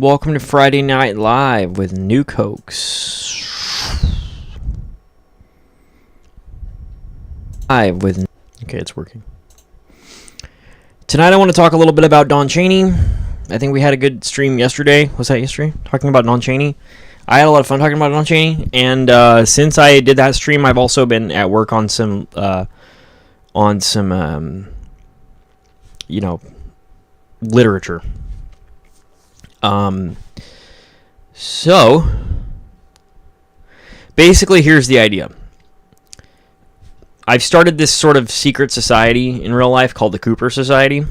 Welcome to Friday Night Live with New Cokes. Okay, it's working. Tonight I want to talk a little bit about Don Cheney. I think we had a good stream yesterday. Was that yesterday? Talking about Don Cheney. I had a lot of fun talking about Don Cheney, and since I did that stream, I've also been at work on some literature. So basically, here's the idea. I've started this sort of secret society in real life called the Cooper Society,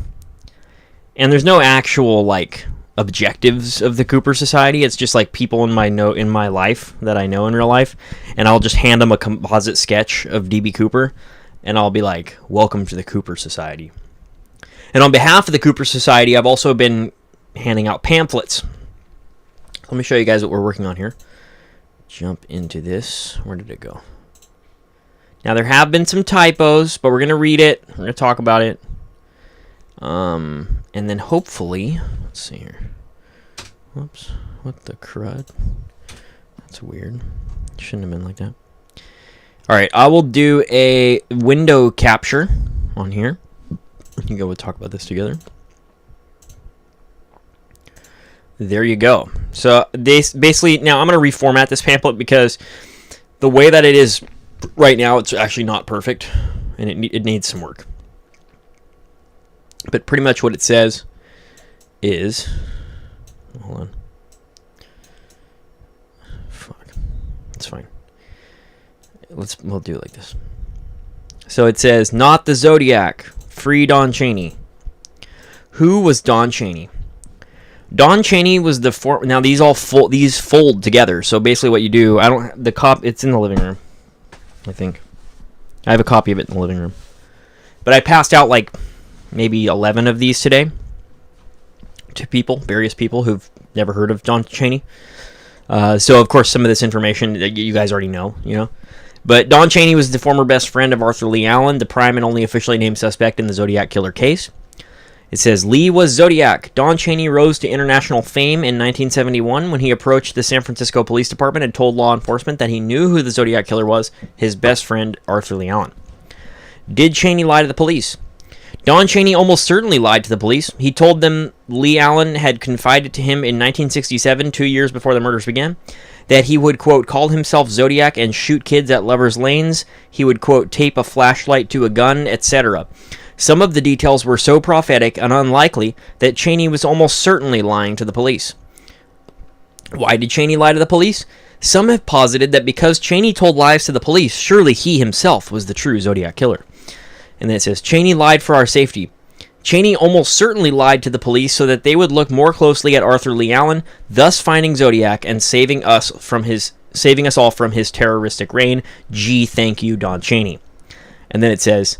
and there's no actual objectives of the Cooper Society. It's just like people in my life that I know in real life, and I'll just hand them a composite sketch of DB Cooper, and I'll be like, "Welcome to the Cooper Society." And on behalf of the Cooper Society, I've also been handing out pamphlets. Let me show you guys what we're working on here. Jump into this. Where did it go? Now, there have been some typos, but we're going to read it. We're going to talk about it. And then hopefully, let's see here. Whoops. What the crud? That's weird. Shouldn't have been like that. All right, I will do a window capture on here. You can go and talk about this together. There you go. So basically, now I'm going to reformat this pamphlet because the way that it is right now, it's actually not perfect, and it needs some work. But pretty much what it says is, hold on. Fuck, it's fine. We'll do it like this. So it says, "Not the Zodiac. Free Don Cheney." Who was Don Cheney? Don Cheney was the now these fold together. So basically, what you do, it's in the living room. I think I have a copy of it in the living room, but I passed out maybe 11 of these today to various people who've never heard of Don Cheney. So of course, some of this information that you guys already know, But Don Cheney was the former best friend of Arthur Lee Allen, the prime and only officially named suspect in the Zodiac Killer case. It says, Lee was Zodiac. Don Cheney rose to international fame in 1971 when he approached the San Francisco Police Department and told law enforcement that he knew who the Zodiac Killer was, his best friend, Arthur Lee Allen. Did Cheney lie to the police? Don Cheney almost certainly lied to the police. He told them Lee Allen had confided to him in 1967, 2 years before the murders began, that he would, quote, call himself Zodiac and shoot kids at lovers' lanes. He would, quote, tape a flashlight to a gun, etc. Some of the details were so prophetic and unlikely that Cheney was almost certainly lying to the police. Why did Cheney lie to the police? Some have posited that because Cheney told lies to the police, surely he himself was the true Zodiac Killer. And then it says, Cheney lied for our safety. Cheney almost certainly lied to the police so that they would look more closely at Arthur Lee Allen, thus finding Zodiac and saving us all from his terroristic reign. Gee, thank you, Don Cheney. And then it says,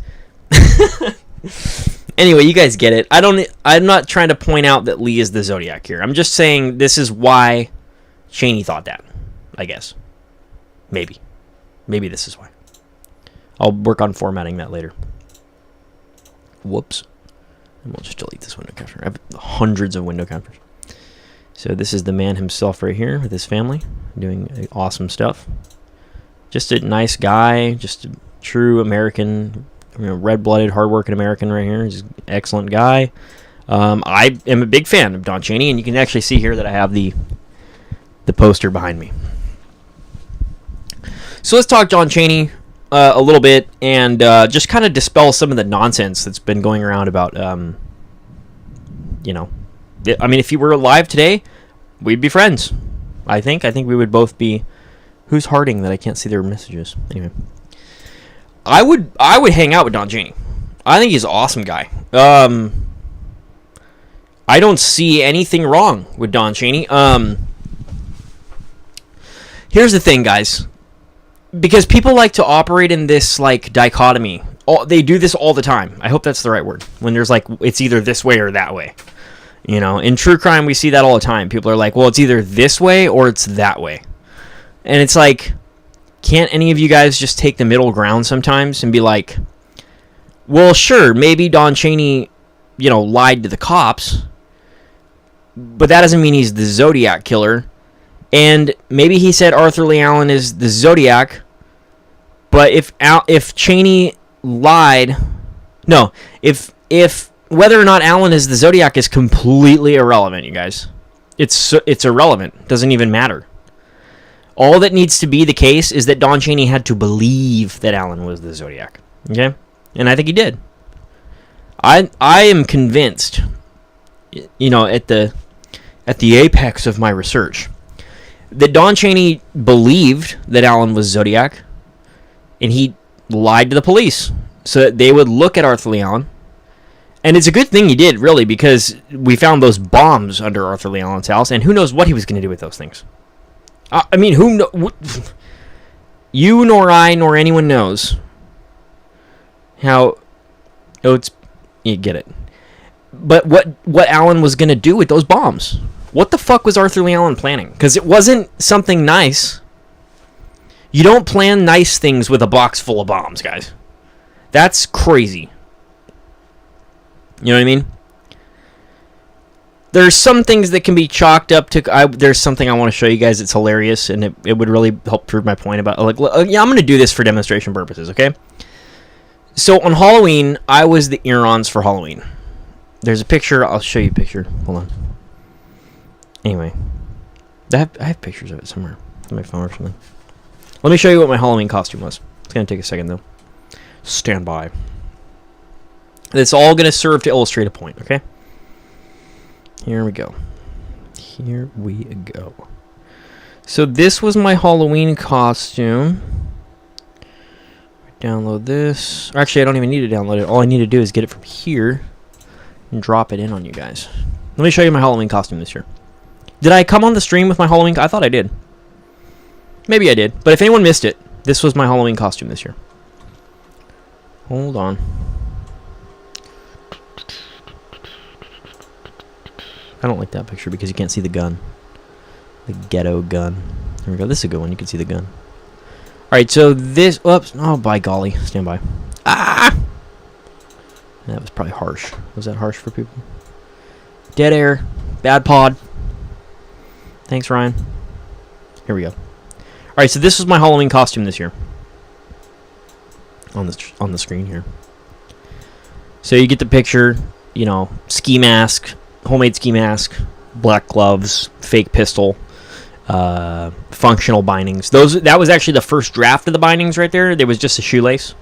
anyway, you guys get it. I'm not trying to point out that Lee is the Zodiac here. I'm just saying this is why Cheney thought that, I guess. Maybe this is why. I'll work on formatting that later. Whoops. And we'll just delete this window capture. I have hundreds of window captures. So this is the man himself right here with his family doing awesome stuff. Just a nice guy, just a true American, red-blooded, hard-working American right here. He's an excellent guy. I am a big fan of Don Cheney, and you can actually see here that I have the poster behind me. So let's talk Don Cheney a little bit and just kind of dispel some of the nonsense that's been going around about, I mean, if he were alive today, we'd be friends. I think we would both be. Who's Harding that I can't see their messages? Anyway, I would hang out with Don Cheney. I think he's an awesome guy. I don't see anything wrong with Don Cheney. Here's the thing, guys. Because people like to operate in this dichotomy. They do this all the time. I hope that's the right word. When there's it's either this way or that way. In true crime, we see that all the time. People are like, well, it's either this way or it's that way. And it's like, can't any of you guys just take the middle ground sometimes and be like, well, sure, maybe Don Cheney, lied to the cops, but that doesn't mean he's the Zodiac killer. And maybe he said Arthur Lee Allen is the Zodiac, but if Cheney lied, no, if whether or not Allen is the Zodiac is completely irrelevant, you guys. It's irrelevant. Doesn't even matter. All that needs to be the case is that Don Cheney had to believe that Allen was the Zodiac. Okay? And I think he did. I am convinced, at the apex of my research, that Don Cheney believed that Allen was Zodiac, and he lied to the police so that they would look at Arthur Lee Allen. And it's a good thing he did, really, because we found those bombs under Arthur Lee Allen's house, and who knows what he was going to do with those things. I mean, you nor I nor anyone knows how. You get it. But what Allen was going to do with those bombs? What the fuck was Arthur Lee Allen planning? Because it wasn't something nice. You don't plan nice things with a box full of bombs, guys. That's crazy. You know what I mean? There's some things that can be chalked up to... there's something I want to show you guys. It's hilarious, and it would really help prove my point about... I'm going to do this for demonstration purposes, okay? So, on Halloween, I was the Erons for Halloween. There's a picture. I'll show you a picture. Hold on. Anyway. I have pictures of it somewhere on my phone or something. Let me show you what my Halloween costume was. It's going to take a second, though. Stand by. It's all going to serve to illustrate a point, okay? Here we go. So this was my Halloween costume. Download this. Actually, I don't even need to download it. All I need to do is get it from here and drop it in on you guys. Let me show you my Halloween costume this year. Did I come on the stream with my Halloween? I thought I did. Maybe I did. But if anyone missed it, this was my Halloween costume this year. Hold on. I don't like that picture because you can't see the gun. The ghetto gun. There we go. This is a good one. You can see the gun. Alright, so this... Oops. Oh, by golly. Stand by. Ah! That was probably harsh. Was that harsh for people? Dead air. Bad pod. Thanks, Ryan. Here we go. Alright, so this was my Halloween costume this year. On the screen here. So you get the picture. Ski mask. Homemade ski mask. Black gloves. Fake pistol. Functional bindings. That was actually the first draft of the bindings right there. There was just a shoelace.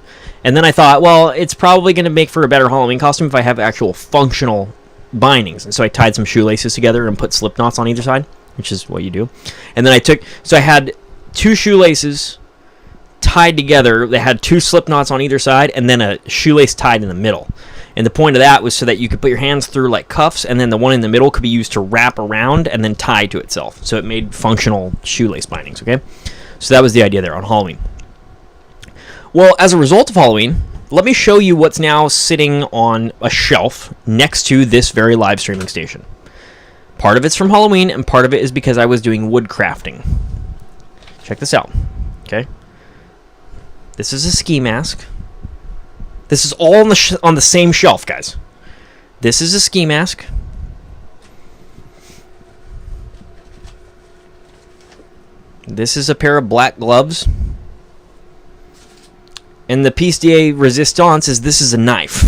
And then I thought, well, it's probably going to make for a better Halloween costume if I have actual functional bindings. And so I tied some shoelaces together and put slip knots on either side, which is what you do. And then I had two shoelaces tied together. They had two slip knots on either side and then a shoelace tied in the middle. And the point of that was so that you could put your hands through like cuffs, and then the one in the middle could be used to wrap around and then tie to itself. So it made functional shoelace bindings, okay? So that was the idea there on Halloween. Well, as a result of Halloween, let me show you what's now sitting on a shelf next to this very live streaming station. Part of it's from Halloween, and part of it is because I was doing wood crafting. Check this out, okay? This is a ski mask. This is all on the same shelf, guys. This is a ski mask. This is a pair of black gloves. And the piece de resistance is this is a knife.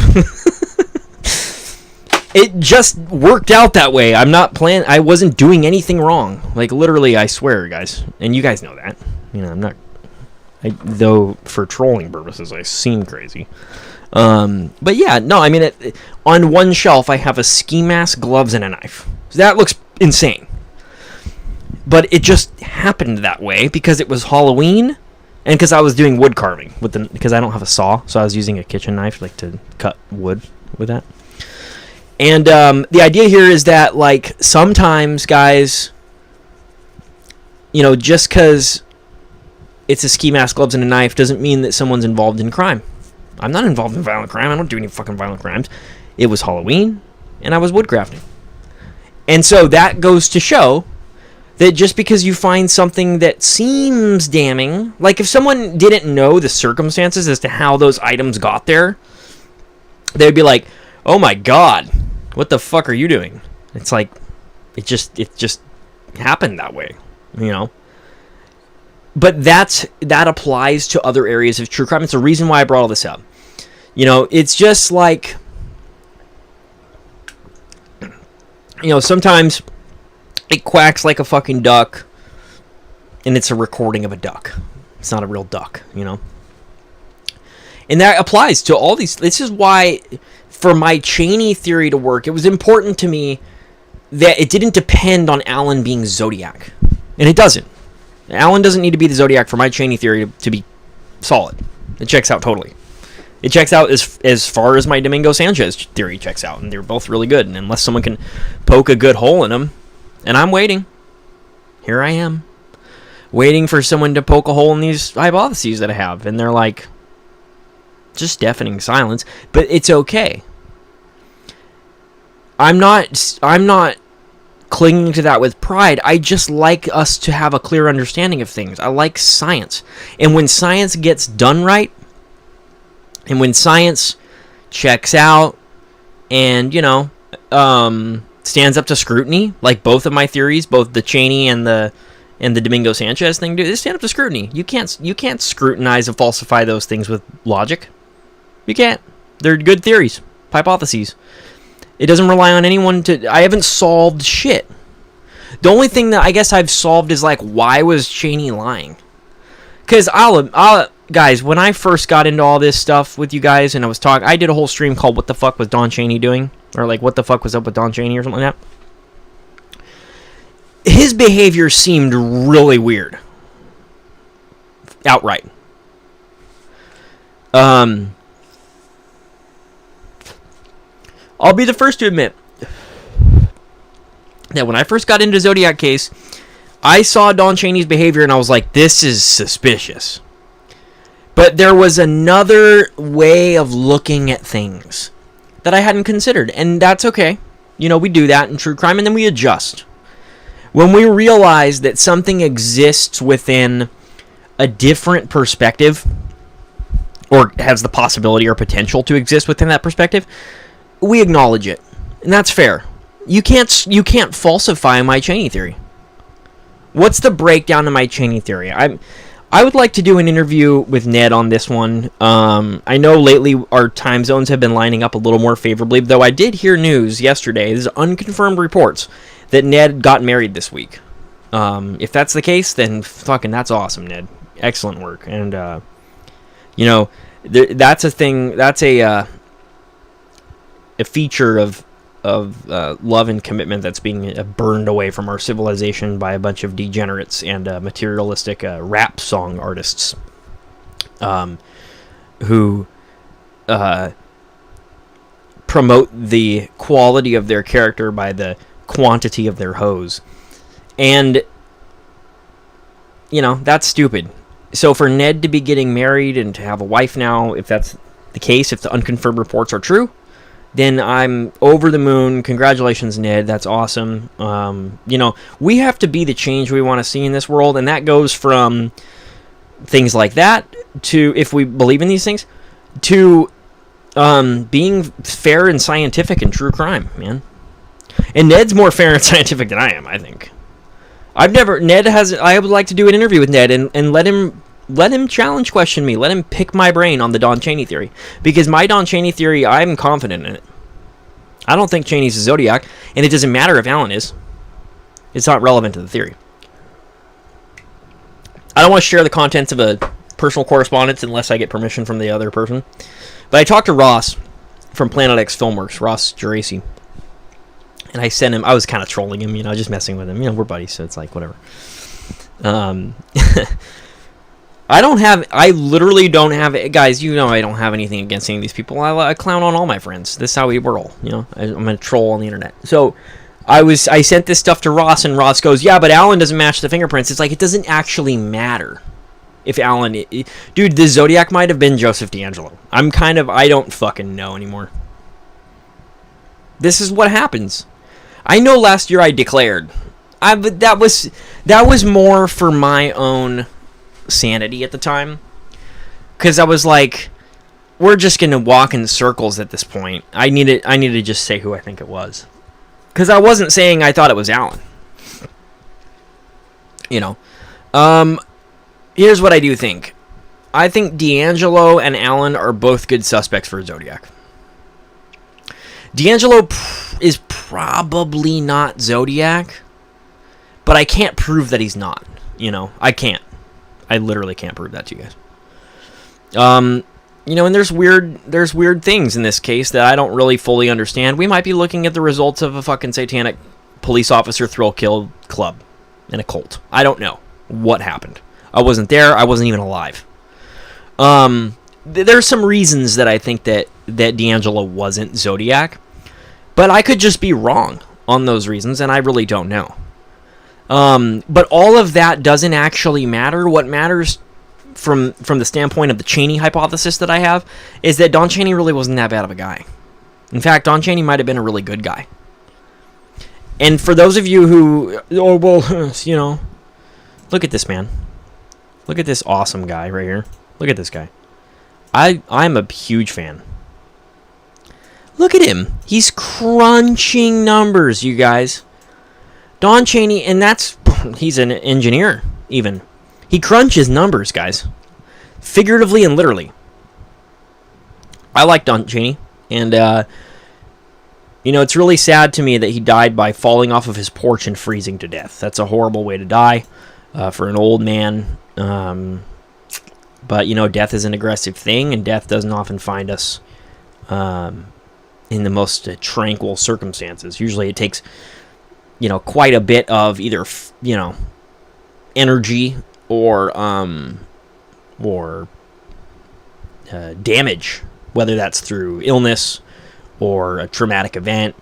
It just worked out that way. I wasn't doing anything wrong. Like, literally, I swear, guys. And you guys know that. Though for trolling purposes, I seem crazy. But yeah, no, I mean, on one shelf, I have a ski mask, gloves, and a knife. So that looks insane. But it just happened that way because it was Halloween, and because I was doing wood carving because I don't have a saw, so I was using a kitchen knife like to cut wood with that. And the idea here is that sometimes, guys, just because it's a ski mask, gloves, and a knife doesn't mean that someone's involved in crime. I'm not involved in violent crime. I don't do any fucking violent crimes. It was Halloween, and I was woodcrafting. And so that goes to show that just because you find something that seems damning, like if someone didn't know the circumstances as to how those items got there, they would be like, oh my god, what the fuck are you doing? It's like, It just happened that way, you know. But that applies to other areas of true crime. It's the reason why I brought all this up. You know, it's just like, you know, sometimes it quacks like a fucking duck, and it's a recording of a duck. It's not a real duck, you know. And that applies to all these. This is why, for my Cheney theory to work, it was important to me that it didn't depend on Alan being Zodiac. And it doesn't. Alan doesn't need to be the Zodiac for my Cheney theory to be solid. It checks out totally. It checks out as far as my Domingo Sanchez theory checks out. And they're both really good. And unless someone can poke a good hole in them, and I'm waiting. Here I am. Waiting for someone to poke a hole in these hypotheses that I have. And they're like, just deafening silence. But it's okay. I'm not clinging to that with pride. I just like us to have a clear understanding of things. I like science. And when science gets done right, and when science checks out and, you know, stands up to scrutiny, like both of my theories, both the Cheney and the Domingo Sanchez thing do, they stand up to scrutiny. You can't scrutinize and falsify those things with logic. You can't. They're good theories, hypotheses. It doesn't rely on anyone to... I haven't solved shit. The only thing that I guess I've solved is, like, why was Cheney lying? Because guys, when I first got into all this stuff with you guys, and I did a whole stream called What the Fuck Was Don Cheney Doing? Or, like, What the Fuck Was Up with Don Cheney or something like that. His behavior seemed really weird. Outright. I'll be the first to admit that when I first got into Zodiac case, I saw Don Cheney's behavior and I was like, this is suspicious. But there was another way of looking at things that I hadn't considered, and that's okay. You know, we do that in true crime, and then we adjust. When we realize that something exists within a different perspective, or has the possibility or potential to exist within that perspective, we acknowledge it, and that's fair. You can't falsify my Cheney theory. What's the breakdown of my Cheney theory? I would like to do an interview with Ned on this one. I know lately our time zones have been lining up a little more favorably, though I did hear news yesterday. There's unconfirmed reports that Ned got married this week. If that's the case, then fucking that's awesome, Ned. Excellent work, and you know, that's a thing. That's a feature of love and commitment that's being burned away from our civilization by a bunch of degenerates and materialistic rap song artists who promote the quality of their character by the quantity of their hoes. And, you know, that's stupid. So for Ned to be getting married and to have a wife now, if that's the case, if the unconfirmed reports are true, then I'm over the moon. Congratulations, Ned. That's awesome. You know, we have to be the change we want to see in this world, and that goes from things like that to, if we believe in these things, to being fair and scientific in true crime, man. And Ned's more fair and scientific than I am, I think. I would like to do an interview with Ned and let him challenge question me. Let him pick my brain on the Don Cheney theory. Because my Don Cheney theory, I'm confident in it. I don't think Cheney's a Zodiac, and it doesn't matter if Alan is. It's not relevant to the theory. I don't want to share the contents of a personal correspondence unless I get permission from the other person. But I talked to Ross from Planet X Filmworks, Ross Geraci. And I sent him, I was kind of trolling him, you know, just messing with him. You know, we're buddies, so it's like, whatever. I literally don't have, guys, you know I don't have anything against any of these people. I clown on all my friends. This is how we roll, you know. I'm a troll on the internet. So I sent this stuff to Ross, and Ross goes, yeah, but Alan doesn't match the fingerprints. It's like, it doesn't actually matter if Alan, dude, the Zodiac might have been Joseph D'Angelo. I don't fucking know anymore. This is what happens. I know last year I declared. But that was more for my own sanity at the time, because I was like, we're just gonna walk in circles at this point. I need to just say who I think it was. Because I wasn't saying I thought it was Alan. You know. Here's what I do think. I think D'Angelo and Alan are both good suspects for Zodiac. D'Angelo is probably not Zodiac, but I can't prove that he's not. You know, I can't. I literally can't prove that to you guys. You know, and there's weird things in this case that I don't really fully understand. We might be looking at the results of a fucking satanic police officer thrill kill club in a cult. I don't know what happened. I wasn't there. I wasn't even alive. There's some reasons that I think that D'Angelo wasn't Zodiac, but I could just be wrong on those reasons, and I really don't know. But all of that doesn't actually matter. What matters from the standpoint of the Cheney hypothesis that I have is that Don Cheney really wasn't that bad of a guy. In fact, Don Cheney might have been a really good guy. And for those of you who, oh, well, you know, look at this man. Look at this awesome guy right here. Look at this guy. I'm a huge fan. Look at him. He's crunching numbers, you guys. Don Cheney, and he's an engineer, even. He crunches numbers, guys. Figuratively and literally. I like Don Cheney. And, you know, it's really sad to me that he died by falling off of his porch and freezing to death. That's a horrible way to die for an old man. But, you know, death is an aggressive thing, and death doesn't often find us in the most tranquil circumstances. Usually it takes, you know, quite a bit of either, you know, energy or damage, whether that's through illness or a traumatic event,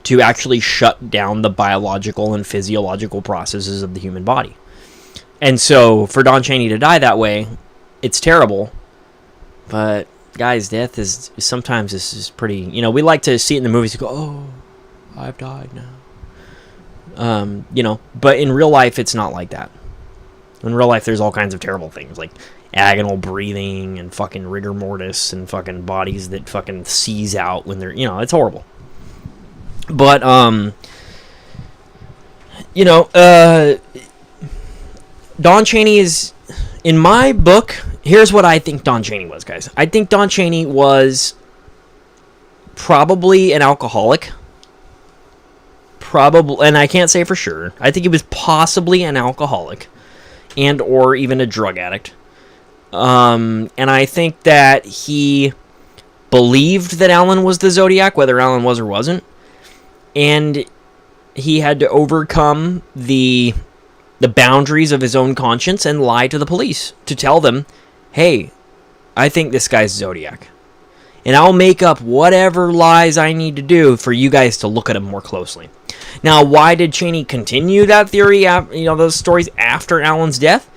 to actually shut down the biological and physiological processes of the human body. And so for Don Cheney to die that way, it's terrible. But guys, death is sometimes this is pretty, you know, we like to see it in the movies and go, oh, I've died now. You know, but in real life it's not like that. In real life there's all kinds of terrible things like agonal breathing and fucking rigor mortis and fucking bodies that fucking seize out when they're, you know, it's horrible. But you know, Don Cheney is, in my book, here's what I think Don Cheney was, guys. I think Don Cheney was probably an alcoholic. Probably, and I can't say for sure. I think he was possibly an alcoholic and or even a drug addict. And I think that he believed that Alan was the Zodiac, whether Alan was or wasn't. And he had to overcome the boundaries of his own conscience and lie to the police to tell them, hey, I think this guy's Zodiac. And I'll make up whatever lies I need to do for you guys to look at him more closely. Now, why did Cheney continue that theory, you know, those stories after Alan's death?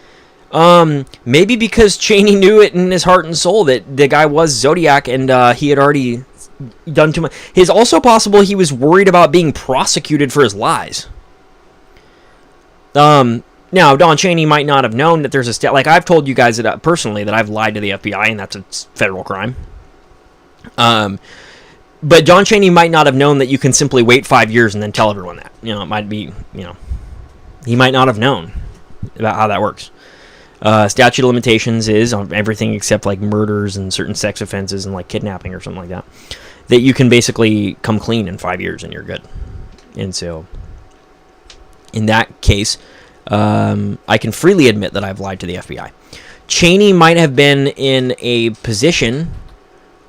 Maybe because Cheney knew it in his heart and soul that the guy was Zodiac and he had already done too much. It's also possible he was worried about being prosecuted for his lies. Now, Don Cheney might not have known that there's a like I've told you guys that personally that I've lied to the FBI and that's a federal crime. But Don Cheney might not have known that you can simply wait 5 years and then tell everyone that. You know, it might be, you know, he might not have known about how that works. Statute of limitations is on everything except like murders and certain sex offenses and like kidnapping or something like that. That you can basically come clean in 5 years and you're good. And so, in that case, I can freely admit that I've lied to the FBI. Cheney might have been in a position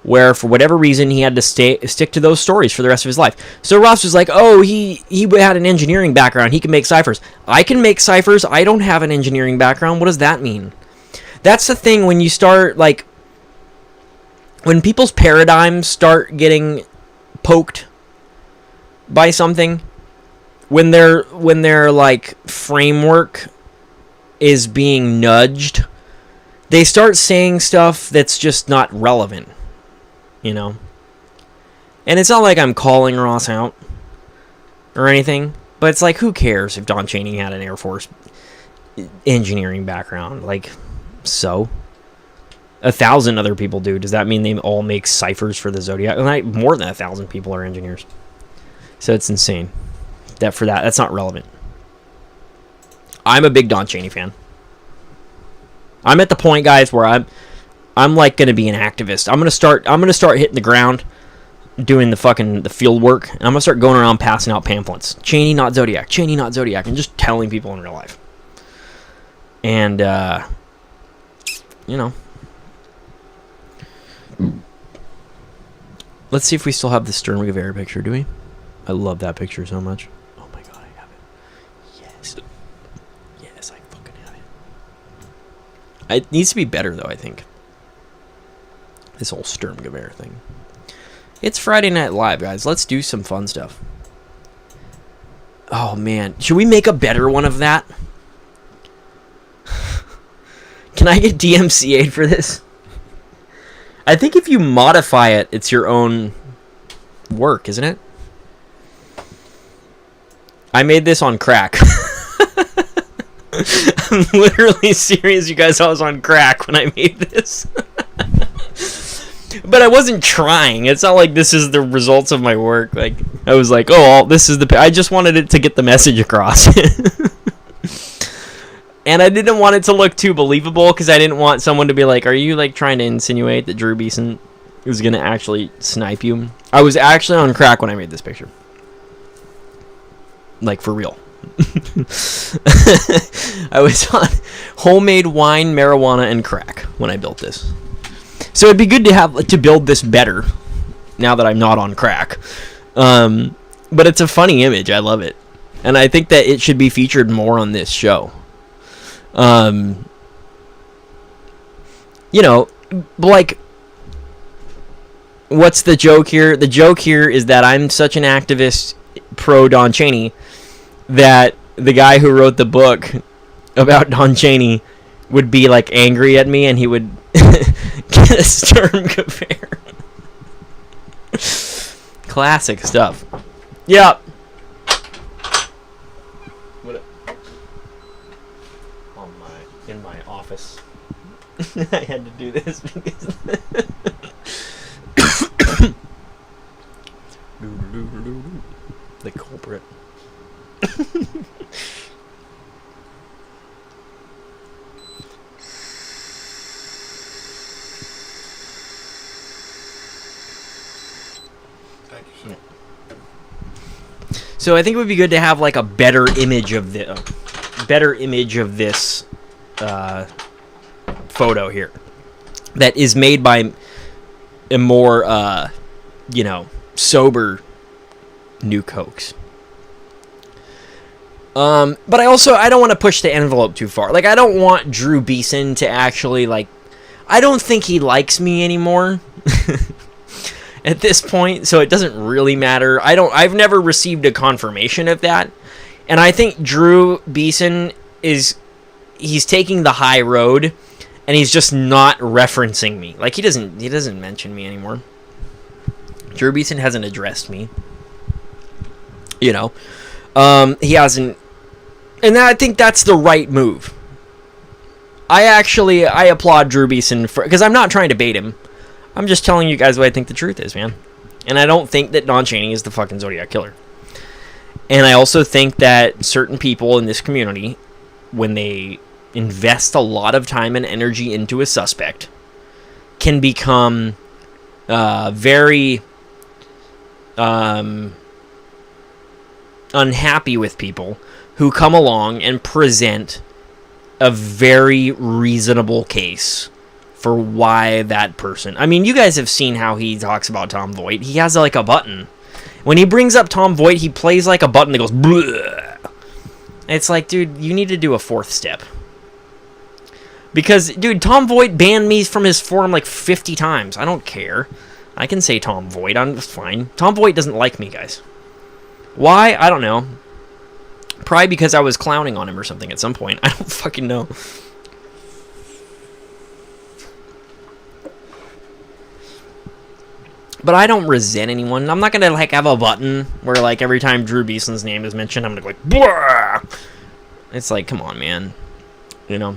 where, for whatever reason, he had to stick to those stories for the rest of his life. So Ross was like, oh, he had an engineering background. He can make ciphers. I can make ciphers. I don't have an engineering background. What does that mean? That's the thing when you start, like, when people's paradigms start getting poked by something, when their like framework is being nudged, they start saying stuff that's just not relevant, you know. And it's not like I'm calling Ross out or anything, but it's like, who cares if Don Cheney had an Air Force engineering background? Like, so 1,000 other people do. Does that mean they all make ciphers for the Zodiac? More than 1,000 people are engineers. So it's insane. That's not relevant. I'm a big Don Cheney fan. I'm at the point, guys, where I'm like gonna be an activist. I'm gonna start hitting the ground, doing the field work, and I'm gonna start going around passing out pamphlets. Cheney not Zodiac, Cheney not Zodiac, and just telling people in real life. And you know, let's see if we still have the Sturm picture. Do we? I love that picture so much. Oh my god, I have it. Yes, I fucking have it. It needs to be better though, I think. This whole Sturmgewehr thing. It's Friday Night Live, guys. Let's do some fun stuff. Oh man, should we make a better one of that? Can I get DMCA'd for this? I think if you modify it, it's your own work, isn't it? I made this on crack. I'm literally serious, you guys. I was on crack when I made this. But I wasn't trying. It's not like this is the results of my work. Like, I was like, oh, this is I just wanted it to get the message across. And I didn't want it to look too believable because I didn't want someone to be like, are you like trying to insinuate that Drew Beeson was going to actually snipe you? I was actually on crack when I made this picture. Like, for real. I was on homemade wine, marijuana, and crack when I built this. So it'd be good to build this better now that I'm not on crack. But it's a funny image. I love it. And I think that it should be featured more on this show. You know, like, what's the joke here? The joke here is that I'm such an activist pro Don Cheney that the guy who wrote the book about Don Cheney would be like angry at me and he would get a Sturmgewehr. Classic stuff. Yeah. In my office. I had to do this because the culprit. So I think it would be good to have like a better image of this photo here that is made by a more sober New Cokes. But I don't want to push the envelope too far. Like, I don't want Drew Beeson to actually, like, I don't think he likes me anymore at this point, so it doesn't really matter. I've never received a confirmation of that. And I think Drew Beeson he's taking the high road, and he's just not referencing me. Like, he doesn't mention me anymore. Drew Beeson hasn't addressed me. You know, he hasn't, and I think that's the right move. I applaud Drew Beeson because I'm not trying to bait him. I'm just telling you guys what I think the truth is, man. And I don't think that Don Cheney is the fucking Zodiac Killer. And I also think that certain people in this community, when they invest a lot of time and energy into a suspect, can become very unhappy with people who come along and present a very reasonable case for why that person. I mean, you guys have seen how he talks about Tom Voigt. He has like a button. When he brings up Tom Voigt, he plays like a button that goes bleh. It's like, dude, you need to do a fourth step. Because, dude, Tom Voigt banned me from his forum like 50 times. I don't care. I can say Tom Voigt. I'm fine. Tom Voigt doesn't like me, guys. Why? I don't know. Probably because I was clowning on him or something at some point. I don't fucking know. But I don't resent anyone. I'm not gonna like have a button where like every time Drew Beeson's name is mentioned, I'm gonna go like, blah! It's like, come on, man. You know.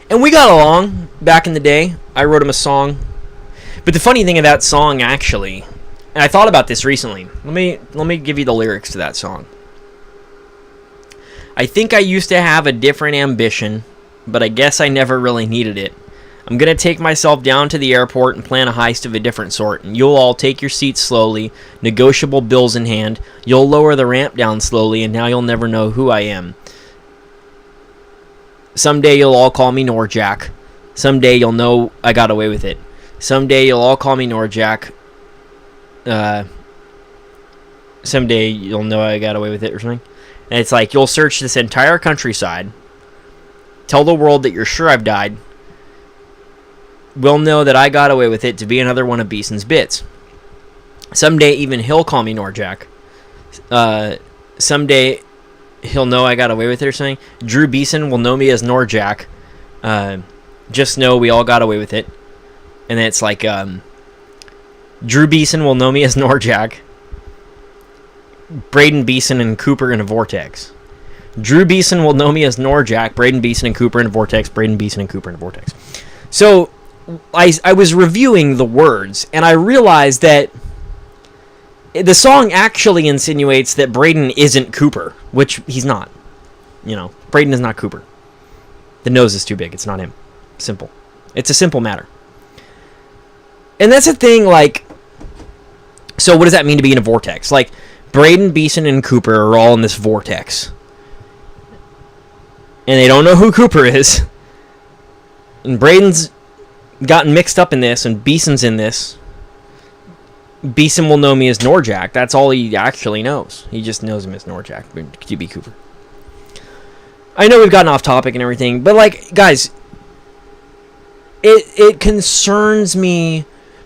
And we got along back in the day. I wrote him a song. But the funny thing of that song, actually, And I thought about this recently. Let me give you the lyrics to that song. I think I used to have a different ambition, but I guess I never really needed it. I'm going to take myself down to the airport and plan a heist of a different sort, and you'll all take your seats slowly, negotiable bills in hand. You'll lower the ramp down slowly, and now you'll never know who I am. Someday you'll all call me Norjack. Someday you'll know I got away with it. Someday you'll all call me Norjack. Someday you'll know I got away with it or something. And it's like, you'll search this entire countryside. Tell the world that you're sure I've died. We'll know that I got away with it to be another one of Beeson's bits. Someday even he'll call me Norjack. Someday he'll know I got away with it or something. Drew Beeson will know me as Norjack. Just know we all got away with it. And then it's like, Drew Beeson will know me as Norjack. Braden Beeson and Cooper in a vortex. Drew Beeson will know me as Norjack. Braden Beeson and Cooper in a vortex. Braden Beeson and Cooper in a vortex. So I was reviewing the words, and I realized that the song actually insinuates that Braden isn't Cooper, which he's not. You know, Braden is not Cooper. The nose is too big. It's not him. Simple. It's a simple matter. And that's the thing, like, so what does that mean to be in a vortex? Like, Braden, Beeson, and Cooper are all in this vortex. And they don't know who Cooper is. And Braden's gotten mixed up in this, and Beeson's in this. Beeson will know me as Norjack. That's all he actually knows. He just knows him as Norjack. Could you be Cooper? I know we've gotten off topic and everything, but, like, guys, it concerns me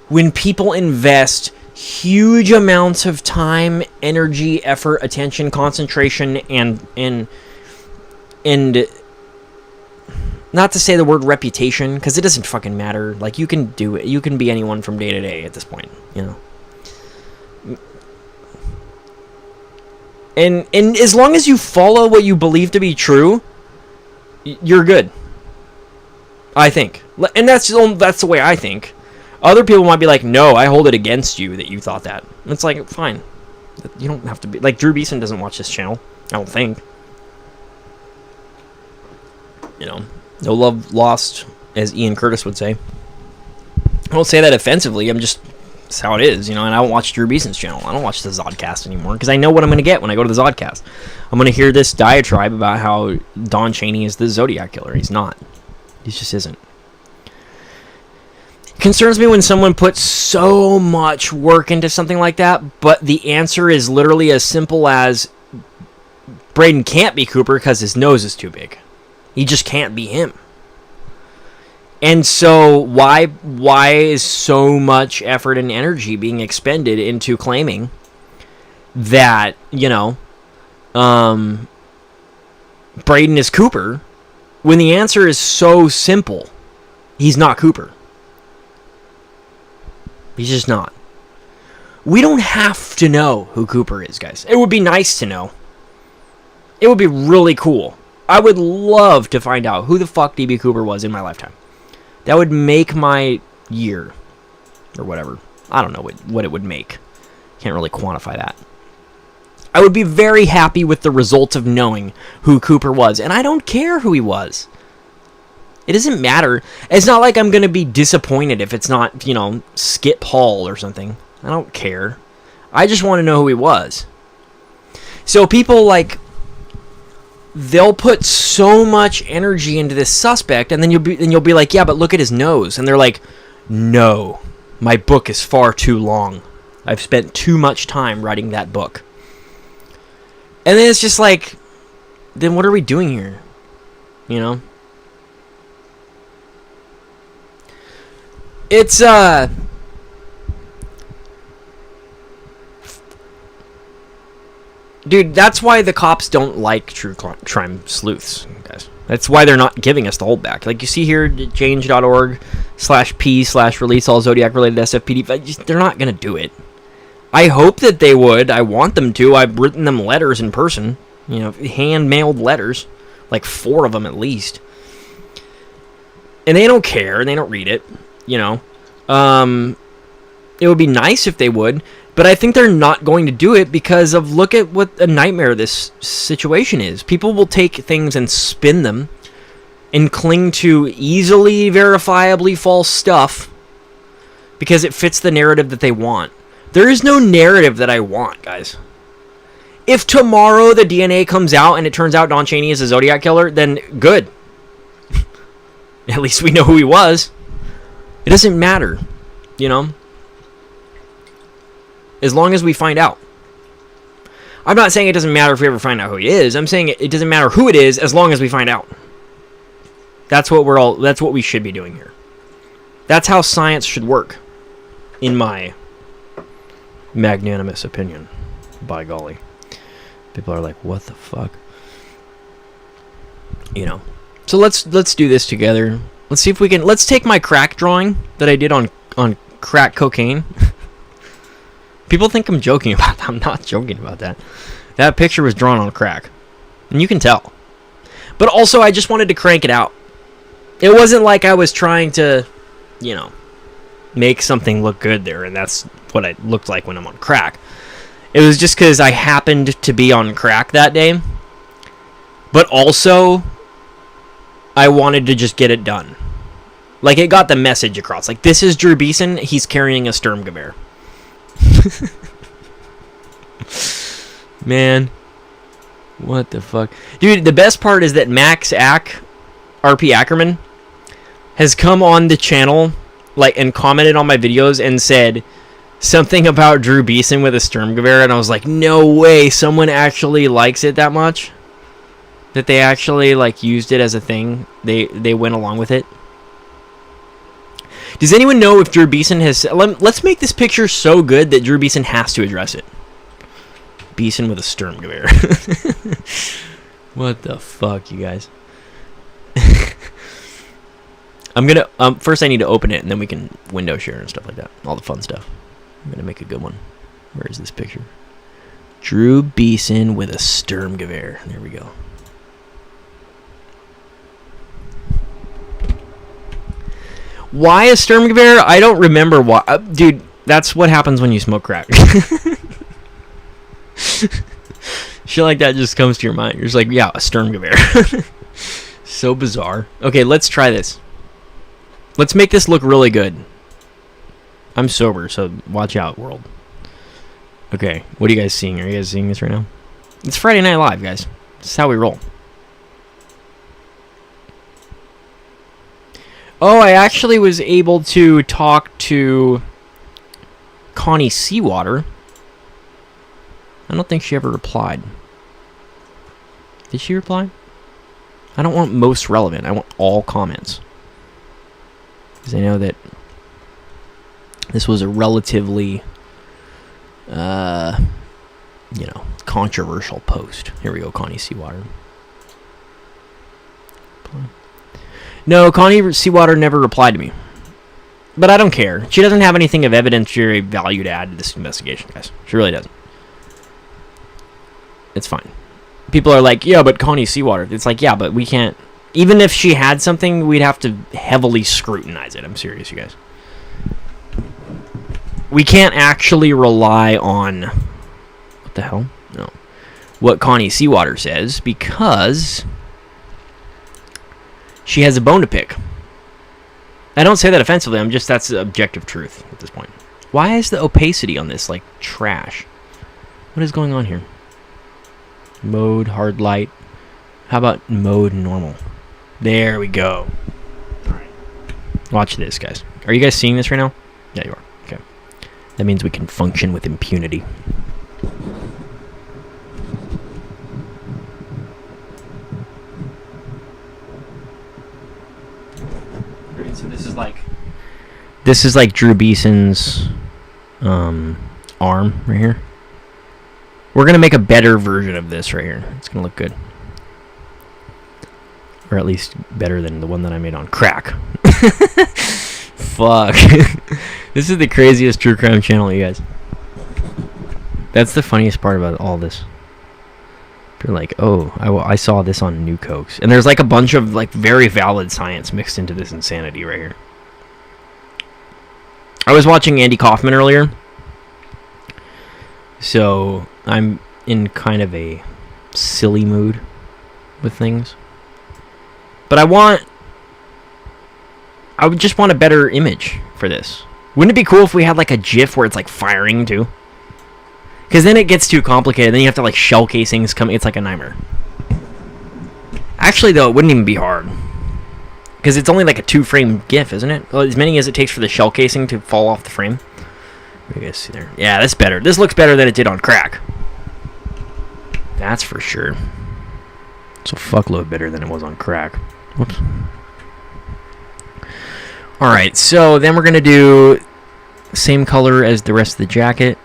when people invest huge amounts of time, energy, effort, attention, concentration, and not to say the word reputation, because it doesn't fucking matter. Like, you can do it. You can be anyone from day to day at this point, you know. And as long as you follow what you believe to be true, you're good. I think. And that's the way I think. Other people might be like, no, I hold it against you that you thought that. It's like, fine. You don't have to be... Like, Drew Beeson doesn't watch this channel. I don't think. You know, no love lost, as Ian Curtis would say. I don't say that offensively. I'm just... That's how it is, you know, and I don't watch Drew Beeson's channel. I don't watch the Zodcast anymore, because I know what I'm going to get when I go to the Zodcast. I'm going to hear this diatribe about how Don Cheney is the Zodiac Killer. He's not. He just isn't. It concerns me when someone puts so much work into something like that, but the answer is literally as simple as Braden can't be Cooper because his nose is too big. He just can't be him. And so why is so much effort and energy being expended into claiming that, you know, Braden is Cooper, when the answer is so simple? He's not Cooper. He's just not. We don't have to know who Cooper is, guys. It would be nice to know. It would be really cool. I would love to find out who the fuck DB Cooper was in my lifetime. That would make my year. Or whatever. I don't know what it would make. Can't really quantify that. I would be very happy with the result of knowing who Cooper was. And I don't care who he was. It doesn't matter. It's not like I'm going to be disappointed if it's not, you know, Skip Hall or something. I don't care. I just want to know who he was. So people, like, they'll put so much energy into this suspect, and then you'll be like, yeah, but look at his nose. And they're like, no, my book is far too long. I've spent too much time writing that book. And then it's just like, then what are we doing here? You know? It's, dude, that's why the cops don't like true crime sleuths, guys. That's why they're not giving us the holdback. Like you see here, change.org/p/release all Zodiac-related SFPD. They're not going to do it. I hope that they would. I want them to. I've written them letters in person. You know, hand-mailed letters. Like 4 of them at least. And they don't care. And they don't read it. You know. It would be nice if they would. But I think they're not going to do it because of, look at what a nightmare this situation is. People will take things and spin them and cling to easily verifiably false stuff because it fits the narrative that they want. There is no narrative that I want, guys. If tomorrow the DNA comes out and it turns out Don Cheney is a Zodiac killer, then good. At least we know who he was. It doesn't matter, you know? As long as we find out. I'm not saying it doesn't matter if we ever find out who he is. I'm saying it doesn't matter who it is as long as we find out. That's what we should be doing here. That's how science should work, in my magnanimous opinion. By golly. People are like, what the fuck? You know. So let's do this together. Let's see if we can. Let's take my crack drawing that I did on crack cocaine. People think I'm joking about that. I'm not joking about that. That picture was drawn on crack. And you can tell. But also, I just wanted to crank it out. It wasn't like I was trying to, you know, make something look good there. And that's what I looked like when I'm on crack. It was just because I happened to be on crack that day. But also, I wanted to just get it done. Like, it got the message across. Like, this is Drew Beeson. He's carrying a Sturmgewehr. Man. What the fuck? Dude, the best part is that Max RP Ackerman, has come on the channel, like, and commented on my videos and said something about Drew Beeson with a Sturmgewehr, and I was like, no way, someone actually likes it that much? That they actually, like, used it as a thing? They went along with it? Does anyone know if Drew Beeson has... Let's make this picture so good that Drew Beeson has to address it. Beeson with a Sturmgewehr. What the fuck, you guys? I'm gonna... first I need to open it, and then we can window share and stuff like that. All the fun stuff. I'm gonna make a good one. Where is this picture? Drew Beeson with a Sturmgewehr. There we go. Why a Sturmgewehr? I don't remember why. Dude, that's what happens when you smoke crack. Shit like that just comes to your mind. You're just like, yeah, a Sturmgewehr. So bizarre. Okay, let's try this. Let's make this look really good. I'm sober, so watch out, world. Okay, what are you guys seeing? Are you guys seeing this right now? It's Friday Night Live, guys. This is how we roll. Oh, I actually was able to talk to Connie Seawater. I don't think she ever replied. Did she reply? I don't want most relevant. I want all comments. Because I know that this was a relatively, you know, controversial post. Here we go, Connie Seawater. No, Connie Seawater never replied to me. But I don't care. She doesn't have anything of evidentiary value to add to this investigation, guys. She really doesn't. It's fine. People are like, yeah, but Connie Seawater. It's like, yeah, but we can't. Even if she had something, we'd have to heavily scrutinize it. I'm serious, you guys. We can't actually rely on... What the hell? No. What Connie Seawater says, because... she has a bone to pick. I don't say that offensively. I'm just, that's the objective truth at this point. Why is the opacity on this like trash? What is going on here? Mode, hard light. How about mode normal? There we go. All right. Watch this, guys. Are you guys seeing this right now? Yeah, you are. Okay. That means we can function with impunity. So this is like Drew Beeson's arm right here. We're gonna make a better version of this right here. It's gonna look good, or at least better than the one that I made on crack. Fuck. This is the craziest true crime channel, you guys. That's the funniest part about all this. You're like, oh, I saw this on New Cokes. And there's like a bunch of like very valid science mixed into this insanity right here. I was watching Andy Kaufman earlier. So I'm in kind of a silly mood with things. But I would just want a better image for this. Wouldn't it be cool if we had like a GIF where it's like firing too? Because then it gets too complicated. Then you have to like shell casings come. It's like a nightmare. Actually, though, it wouldn't even be hard. Because it's only like a 2-frame GIF, isn't it? Well, as many as it takes for the shell casing to fall off the frame. What do you guys see there? Yeah, that's better. This looks better than it did on crack. That's for sure. It's a fuckload better than it was on crack. Whoops. Alright, so then we're going to do same color as the rest of the jacket.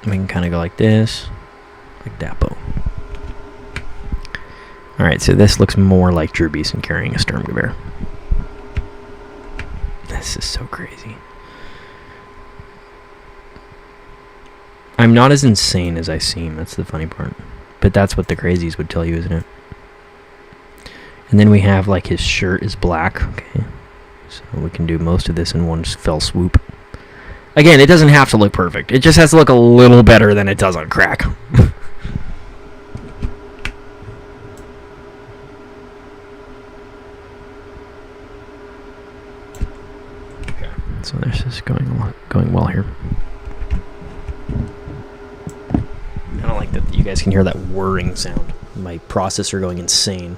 We can kind of go like this. Like that, bow. Alright, so this looks more like Drew Beeson carrying a Sturmgewehr. This is so crazy. I'm not as insane as I seem. That's the funny part. But that's what the crazies would tell you, isn't it? And then we have, like, his shirt is black. Okay. So we can do most of this in one fell swoop. Again, it doesn't have to look perfect. It just has to look a little better than it does on crack. Okay. So this is going well here. I don't like that you guys can hear that whirring sound. My processor going insane.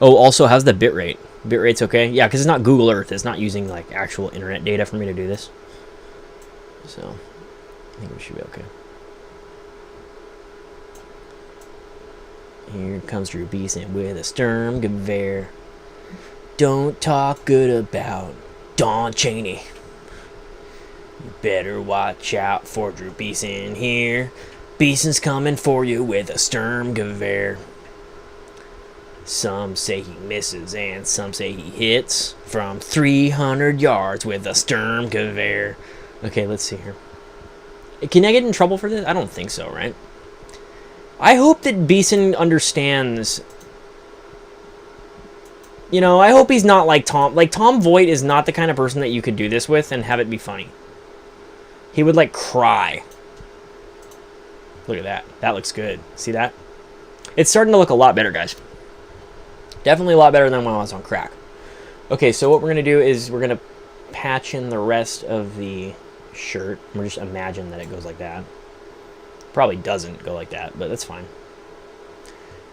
Oh, also, how's the bitrate? Bitrate's okay? Yeah, because it's not Google Earth. It's not using like actual internet data for me to do this. So, I think we should be okay. Here comes Drew Beeson with a Sturmgewehr. Don't talk good about Don Cheney. You better watch out for Drew Beeson here. Beeson's coming for you with a Sturmgewehr. Some say he misses and some say he hits from 300 yards with a Sturmgewehr. Okay, let's see here. Can I get in trouble for this? I don't think so, right? I hope that Beeson understands. You know, I hope he's not like Tom. Like, Tom Voigt is not the kind of person that you could do this with and have it be funny. He would, like, cry. Look at that. That looks good. See that? It's starting to look a lot better, guys. Definitely a lot better than when I was on crack. Okay, so what we're going to do is we're going to patch in the rest of the shirt. We're just imagine that it goes like that. Probably doesn't go like that, but that's fine.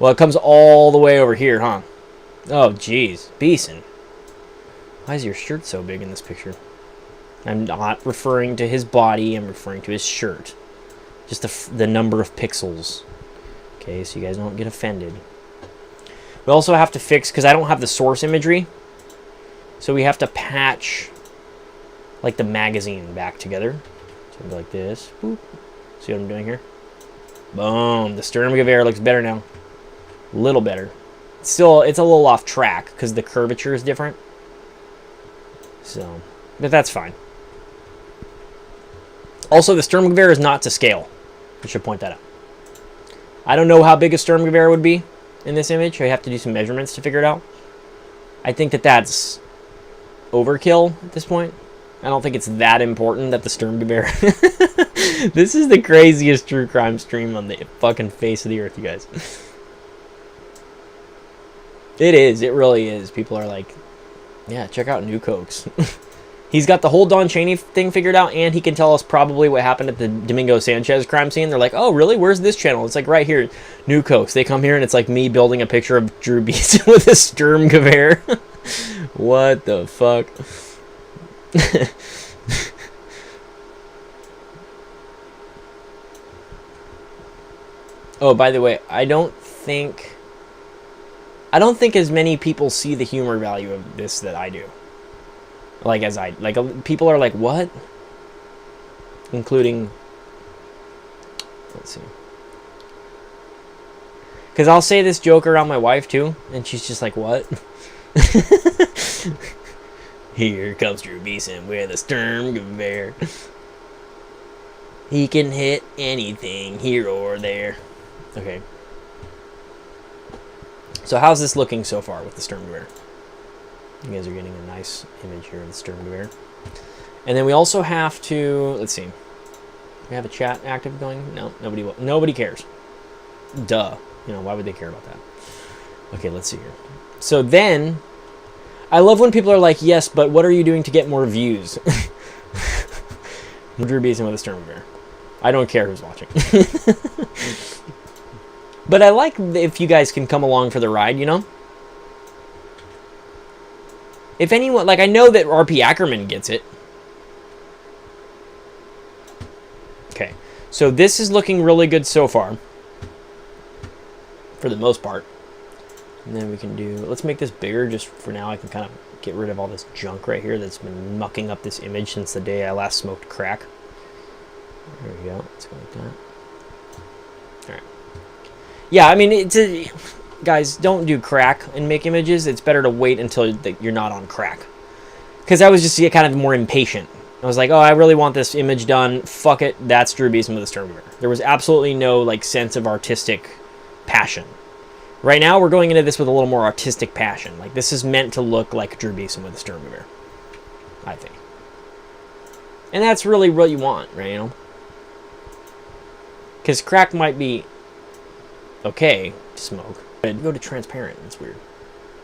Well, it comes all the way over here, huh? Oh, jeez. Beeson. Why is your shirt so big in this picture? I'm not referring to his body. I'm referring to his shirt. Just the number of pixels. Okay, so you guys don't get offended. We also have to fix, because I don't have the source imagery, so we have to patch like the magazine back together. So it'll go like this. Boop. See what I'm doing here? Boom. The Sturmgewehr looks better now. A little better. Still, it's a little off track because the curvature is different. So, but that's fine. Also, the Sturmgewehr is not to scale. I should point that out. I don't know how big a Sturmgewehr would be in this image. I have to do some measurements to figure it out. I think that that's overkill at this point. I don't think it's that important that the Sturmgewehr... This is the craziest true crime stream on the fucking face of the earth, you guys. It is. It really is. People are like, yeah, check out New Cokes. He's got the whole Don Cheney thing figured out, and he can tell us probably what happened at the Domingo Sanchez crime scene. They're like, oh, really? Where's this channel? It's like right here, New Cokes. They come here, and it's like me building a picture of Drew Beeson with a Sturmgewehr. What the fuck? Oh, by the way, I don't think as many people see the humor value of this that I do. People are like, what? Including, let's see. Because I'll say this joke around my wife too, and she's just like, what? Here comes Drew Beeson with a Sturmgewehr. He can hit anything here or there. Okay. So how's this looking so far with the Sturmgewehr? You guys are getting a nice image here of the Sturmgewehr. And then we also have to, let's see. We have a chat active going? No, nobody cares. Duh. You know, why would they care about that? Okay, let's see here. So then, I love when people are like, yes, but what are you doing to get more views? Drew Beeson with a Sturm Bear. I don't care who's watching. But I like if you guys can come along for the ride, you know? If anyone, like, I know that RP Ackerman gets it. Okay, so this is looking really good so far. For the most part. And then we can do, let's make this bigger just for now. I can kind of get rid of all this junk right here that's been mucking up this image since the day I last smoked crack. There we go. Let's go like that. Alright. Yeah, I mean, guys, don't do crack and make images. It's better to wait until you're not on crack. Because I was just kind of more impatient. I was like, oh, I really want this image done. Fuck it. That's Drew Beeson with a Sturm Bear. There was absolutely no, like, sense of artistic passion. Right now, we're going into this with a little more artistic passion. Like, this is meant to look like Drew Beeson with a Sturm Bear, I think. And that's really what you want, right? You know? Because crack might be okay to smoke. But go to transparent. It's weird.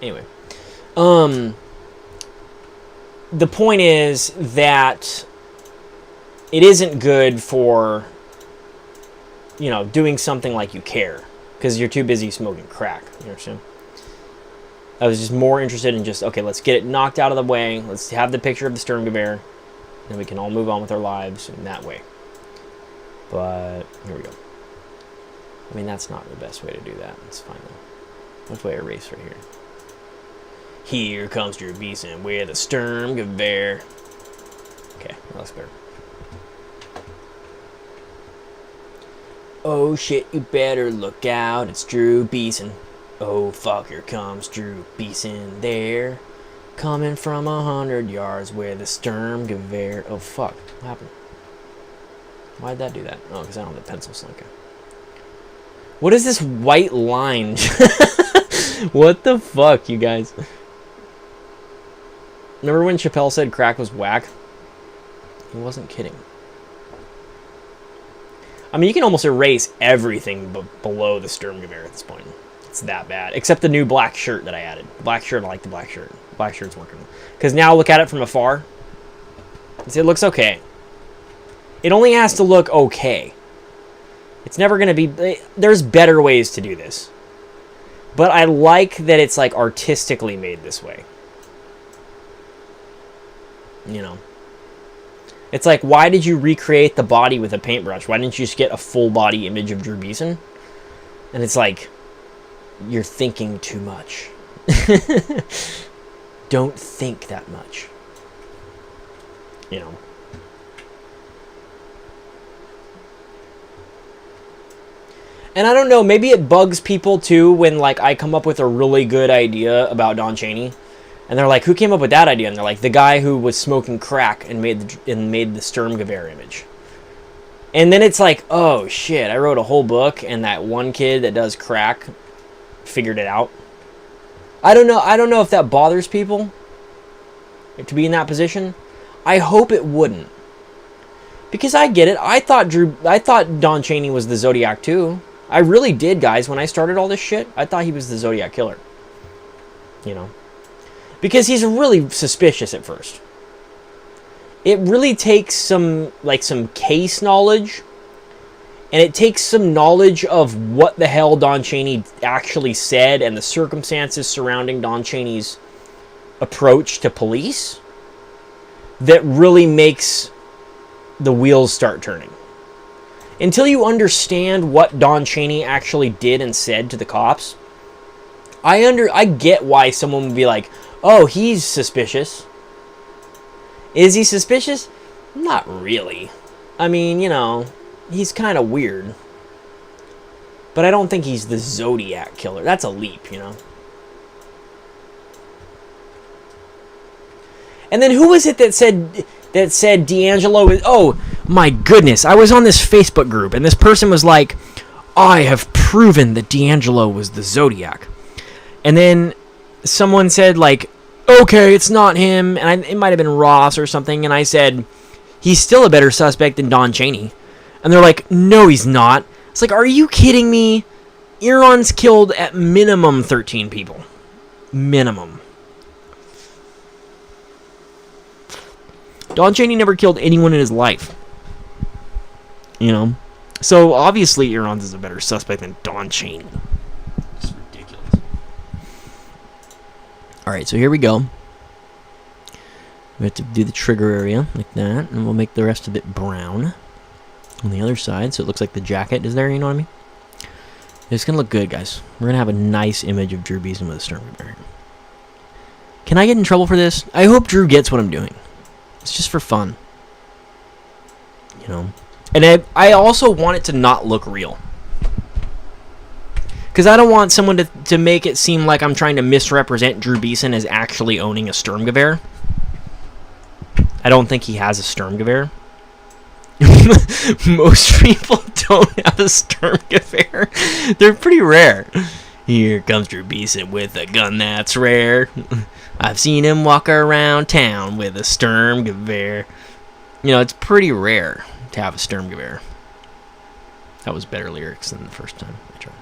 Anyway. The point is that it isn't good for, you know, doing something like you care. Because you're too busy smoking crack. You understand? I was just more interested in just, okay, let's get it knocked out of the way. Let's have the picture of the Sturmgewehr. And we can all move on with our lives in that way. But, here we go. I mean, that's not the best way to do that. That's fine, though. Let's erase right here. Here comes Drew Beeson with a Sturmgewehr. Okay, that looks better. Oh shit, you better look out, it's Drew Beeson. Oh fuck, here comes Drew Beeson there. Coming from 100 yards with a Sturmgewehr. Oh fuck, what happened? Why'd that do that? Oh, because I don't have the pencil, so okay. What is this white line? What the fuck, you guys? Remember when Chappelle said crack was whack? He wasn't kidding. I mean, you can almost erase everything below the Sturmgewehr at this point. It's that bad. Except the new black shirt that I added. The black shirt, I like the black shirt. Black shirt's working. Because now look at it from afar. It looks okay. It only has to look okay. It's never going to be... There's better ways to do this. But I like that it's like artistically made this way. You know. It's like, why did you recreate the body with a paintbrush? Why didn't you just get a full body image of Drew Beeson? And it's like, you're thinking too much. Don't think that much. You know. And I don't know, maybe it bugs people too when like I come up with a really good idea about Don Cheney. And they're like, who came up with that idea? And they're like, the guy who was smoking crack and made the Sturmgewehr image. And then it's like, oh shit, I wrote a whole book and that one kid that does crack figured it out. I don't know if that bothers people to be in that position. I hope it wouldn't. Because I get it. I thought Don Cheney was the Zodiac too. I really did, guys, when I started all this shit. I thought he was the Zodiac killer. You know. Because he's really suspicious at first. It really takes some case knowledge. And it takes some knowledge of what the hell Don Cheney actually said and the circumstances surrounding Don Cheney's approach to police that really makes the wheels start turning. Until you understand what Don Cheney actually did and said to the cops, I get why someone would be like, oh, he's suspicious. Is he suspicious? Not really. I mean, you know, he's kind of weird. But I don't think he's the Zodiac killer. That's a leap, you know. And then who was it that said D'Angelo is... Oh, my goodness. I was on this Facebook group, and this person was like, I have proven that D'Angelo was the Zodiac. And then someone said, like, okay, it's not him, and it might have been Ross or something, and I said, he's still a better suspect than Don Cheney. And they're like, no, he's not. It's like, are you kidding me? Euron's killed at minimum 13 people. Minimum. Don Cheney never killed anyone in his life. You know? So, obviously, Euron's is a better suspect than Don Cheney. It's ridiculous. Alright, so here we go. We have to do the trigger area like that, and we'll make the rest of it brown on the other side, so it looks like the jacket is there, you know what I mean? It's going to look good, guys. We're going to have a nice image of Drew Beeson with a Stormcloak. Can I get in trouble for this? I hope Drew gets what I'm doing. It's just for fun. You know? And I also want it to not look real. Because I don't want someone to make it seem like I'm trying to misrepresent Drew Beeson as actually owning a Sturmgewehr. I don't think he has a Sturmgewehr. Most people don't have a Sturmgewehr. They're pretty rare. Here comes Drew Beeson with a gun that's rare. I've seen him walk around town with a Sturmgewehr. You know, it's pretty rare to have a Sturmgewehr. That was better lyrics than the first time I tried.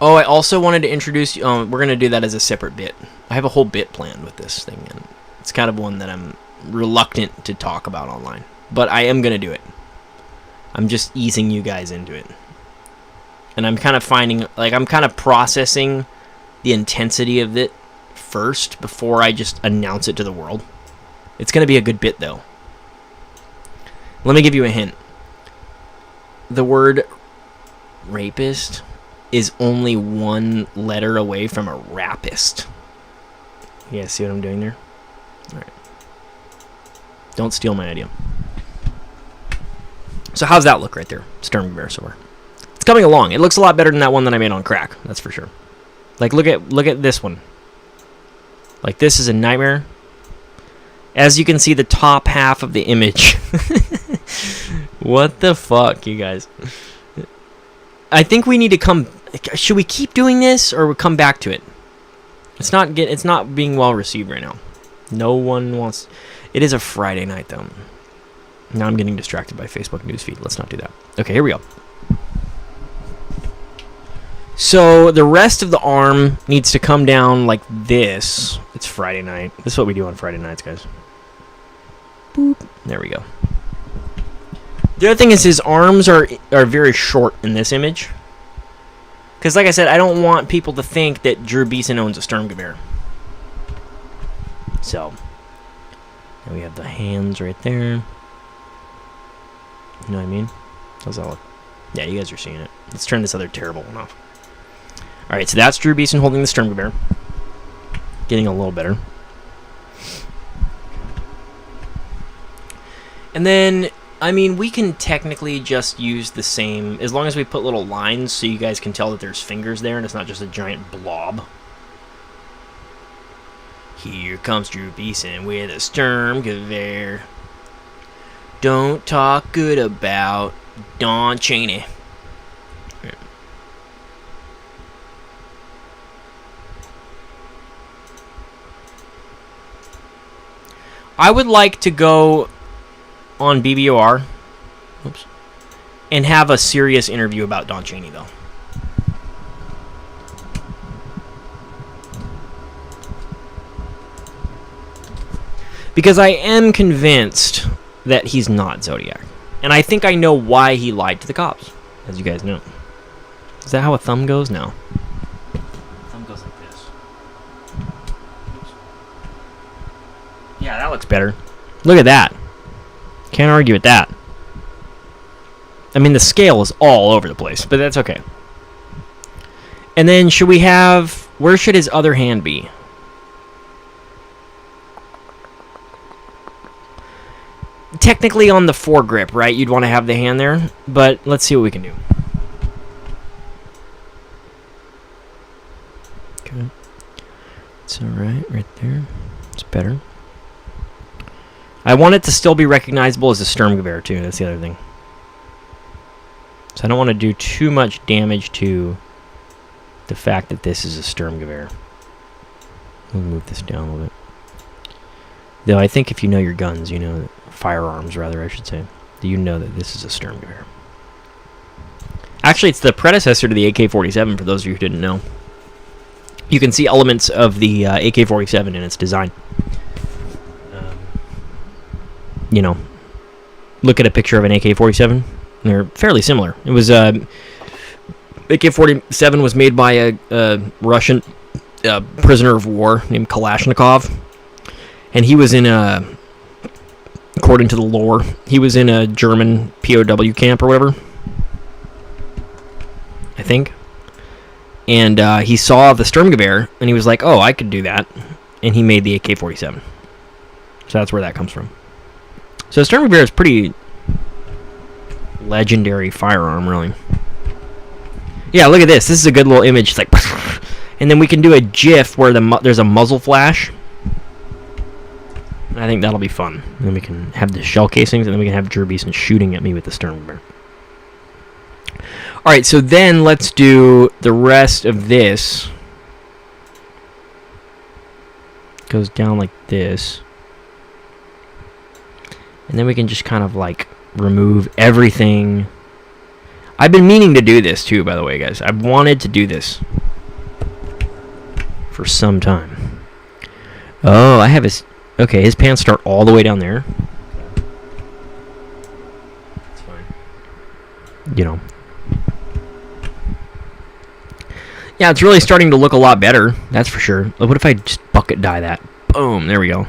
Oh, I also wanted to introduce you. We're going to do that as a separate bit. I have a whole bit planned with this thing, and it's kind of one that I'm reluctant to talk about online. But I am going to do it. I'm just easing you guys into it. And I'm kind of finding, like, I'm kind of processing the intensity of it first before I just announce it to the world. It's going to be a good bit, though. Let me give you a hint. The word rapist is only one letter away from a rapist. You guys see what I'm doing there? All right. Don't steal my idea. So how's that look right there? Sturmgewehr so far. It's coming along. It looks a lot better than that one that I made on crack. That's for sure. Like, look at this one. Like, this is a nightmare. As you can see, the top half of the image. What the fuck, you guys? I think we need to come... Should we keep doing this, or we come back to it? It's not being well received right now. No one wants... It is a Friday night, though. Now I'm getting distracted by Facebook newsfeed. Let's not do that. Okay, here we go. So the rest of the arm needs to come down like this. It's Friday night. This is what we do on Friday nights, guys. Boop. There we go. The other thing is his arms are very short in this image. Because like I said, I don't want people to think that Drew Beeson owns a Sturmgewehr. So, and we have the hands right there. You know what I mean? How's that look? Yeah, you guys are seeing it. Let's turn this other terrible one off. Alright, so that's Drew Beeson holding the Sturmgewehr. Getting a little better. And then, I mean, we can technically just use the same, as long as we put little lines so you guys can tell that there's fingers there and it's not just a giant blob. Here comes Drew Beeson with a Sturmgewehr. Don't talk good about Don Cheney. I would like to go on BBOR, oops, and have a serious interview about Don Cheney, though. Because I am convinced that he's not Zodiac. And I think I know why he lied to the cops, as you guys know. Is that how a thumb goes? No. Thumb goes like this. Oops. Yeah, that looks better. Look at that. Can't argue with that. I mean, the scale is all over the place, but that's okay. And then, should we have... Where should his other hand be? Technically on the foregrip, right? You'd want to have the hand there, but let's see what we can do. Okay. It's alright, right there. It's better. I want it to still be recognizable as a Sturmgewehr, too. That's the other thing. So I don't want to do too much damage to the fact that this is a Sturmgewehr. We'll move this down a little bit. Though I think if you know your guns, you know... Firearms, rather, I should say. Do you know that this is a Sturmgewehr? Actually, it's the predecessor to the AK-47, for those of you who didn't know. You can see elements of the AK-47 in its design. You know, look at a picture of an AK-47. They're fairly similar. It was AK-47 was made by a Russian prisoner of war named Kalashnikov, and he was in a, according to the lore, he was in a German POW camp or whatever, I think. And he saw the Sturmgewehr, and he was like, "Oh, I could do that," and he made the AK-47. So that's where that comes from. So Sturmgewehr is pretty legendary firearm, really. Yeah, look at this. This is a good little image. It's like, and then we can do a GIF where there's a muzzle flash. And I think that'll be fun. And then we can have the shell casings, and then we can have Drew Beeson shooting at me with the Sturmgewehr. All right, so then let's do the rest of this. Goes down like this. And then we can just kind of like remove everything. I've been meaning to do this too, by the way, guys. I've wanted to do this for some time. Oh, I have his... Okay, his pants start all the way down there. That's fine. You know. Yeah, it's really starting to look a lot better. That's for sure. What if I just bucket dye that? Boom, there we go.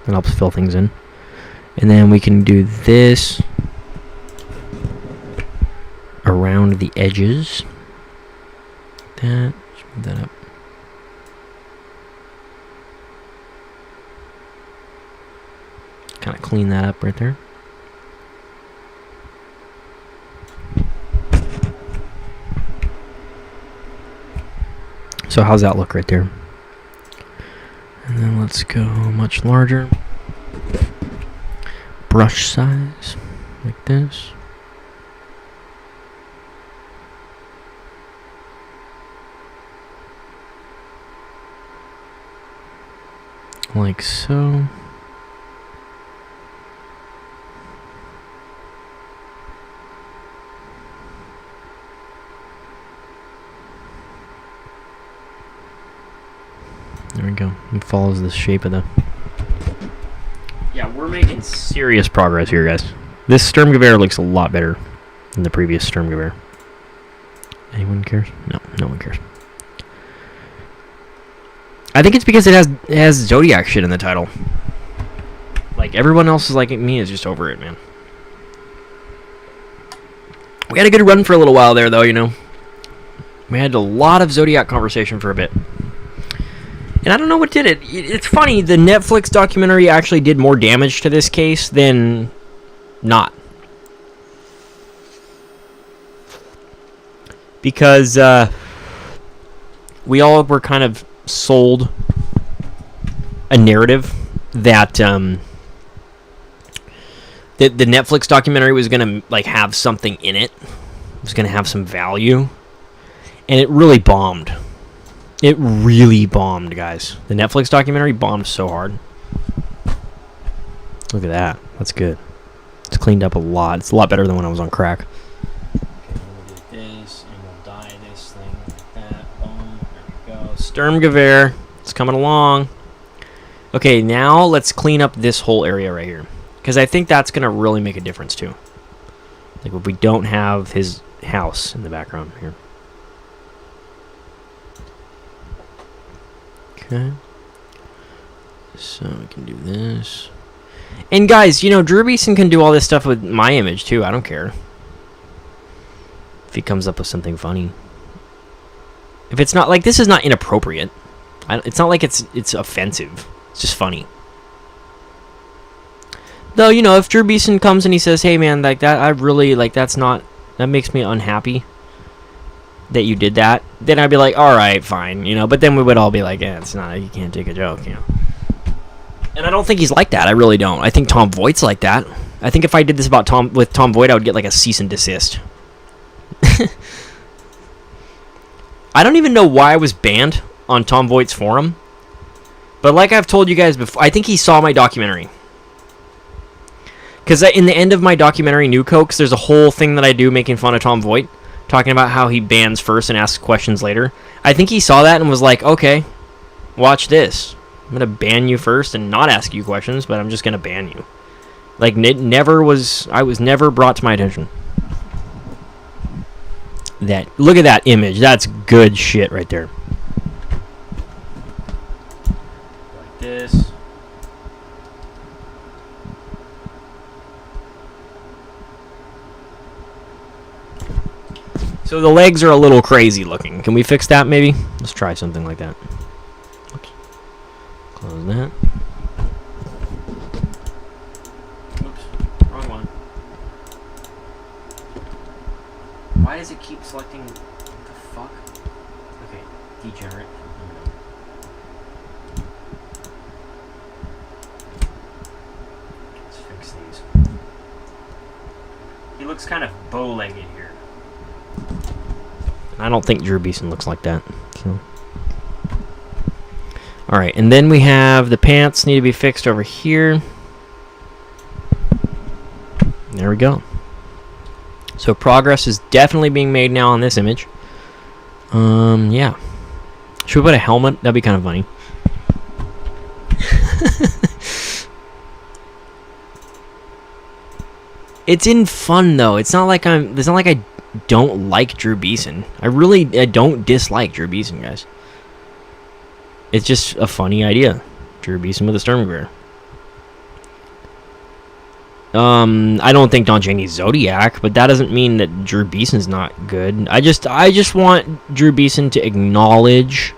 That helps fill things in. And then we can do this around the edges. That, just move that up. Kind of clean that up right there. So how's that look right there? And then let's go much larger. Brush size, like this. Like so. There we go. It follows the shape of the... Yeah, we're making serious progress here, guys. This Sturmgewehr looks a lot better than the previous Sturmgewehr. Anyone cares? No, no one cares. I think it's because it has Zodiac shit in the title. Like, everyone else is like me is just over it, man. We had a good run for a little while there, though, you know. We had a lot of Zodiac conversation for a bit. And I don't know what did it. It's funny, the Netflix documentary actually did more damage to this case than not. Because we all were kind of sold a narrative that the Netflix documentary was going to like have something in it. It was going to have some value. And it really bombed. It really bombed, guys. The Netflix documentary bombed so hard. Look at that. That's good. It's cleaned up a lot. It's a lot better than when I was on crack. Okay, we'll do this, and we'll dye this thing like that. Boom. There we go. Sturmgewehr. It's coming along. Okay, now let's clean up this whole area right here. Because I think that's going to really make a difference, too. Like, if we don't have his house in the background here. Okay. So we can do this. And guys, you know, Drew Beeson can do all this stuff with my image too. I don't care. If he comes up with something funny. If it's not like, this is not inappropriate. It's not like it's offensive. It's just funny. Though, you know, if Drew Beeson comes and he says, "Hey man, like that, I really like that makes me unhappy that you did that," then I'd be like, all right, fine, you know. But then we would all be like, yeah, it's not, you can't take a joke, you know. And I don't think he's like that. I really don't. I think Tom Voigt's like that. I think if I did this about Tom Voight, I would get like a cease and desist. I don't even know why I was banned on Tom Voigt's forum, but like I've told you guys before, I think he saw my documentary. Because in the end of my documentary, New Cokes, there's a whole thing that I do making fun of Tom Voigt, talking about how he bans first and asks questions later. I think he saw that and was like, okay, watch this. I'm going to ban you first and not ask you questions, but I'm just going to ban you. Like, I was never brought to my attention. Look at that image. That's good shit right there. Like this. So the legs are a little crazy looking. Can we fix that maybe? Let's try something like that. Oops. Close that. Oops. Wrong one. Why does it keep selecting... What the fuck? Okay. Degenerate. Let's fix these. He looks kind of bow-legged here. I don't think Drew Beeson looks like that. So. Alright, and then we have the pants need to be fixed over here. There we go. So progress is definitely being made now on this image. Yeah. Should we put a helmet? That'd be kind of funny. It's in fun though. It's not like I don't like Drew Beeson. I don't dislike Drew Beeson, guys. It's just a funny idea. Drew Beeson with a Sturmgewehr. I don't think Don Cheney's Zodiac, but that doesn't mean that Drew Beeson's not good. I just want Drew Beeson to acknowledge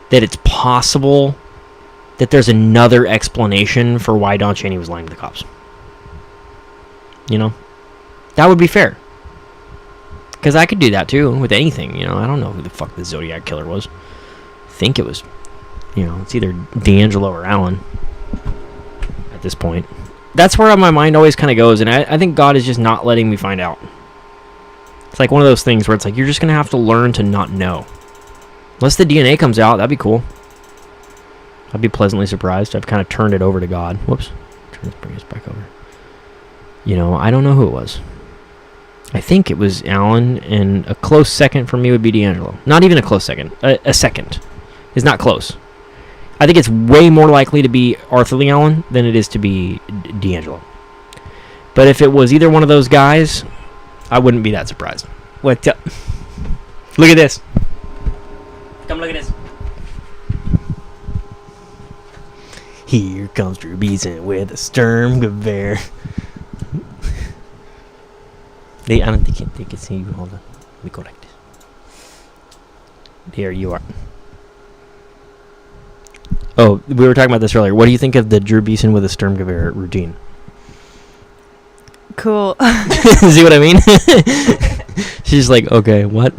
that it's possible that there's another explanation for why Don Cheney was lying to the cops. You know? That would be fair. Because I could do that too with anything, you know. I don't know who the fuck the Zodiac killer was. I think it was, you know, it's either D'Angelo or Allen at this point. That's where my mind always kind of goes, and I think God is just not letting me find out. It's like one of those things where it's like you're just going to have to learn to not know. Unless the DNA comes out, that'd be cool. I'd be pleasantly surprised. I've kind of turned it over to God. Whoops. Bring this back over. You know, I don't know who it was. I think it was Allen, and a close second for me would be D'Angelo. Not even a close second. A second is not close. I think it's way more likely to be Arthur Lee Allen than it is to be D'Angelo. But if it was either one of those guys, I wouldn't be that surprised. What? Look at this. Come look at this. Here comes Drew Beeson with a Sturmgewehr. I don't think they can see you. Hold on. Let me go like this. Here you are. Oh, we were talking about this earlier. What do you think of the Drew Beeson with a Sturmgewehr routine? Cool. See what I mean? She's like, okay, what?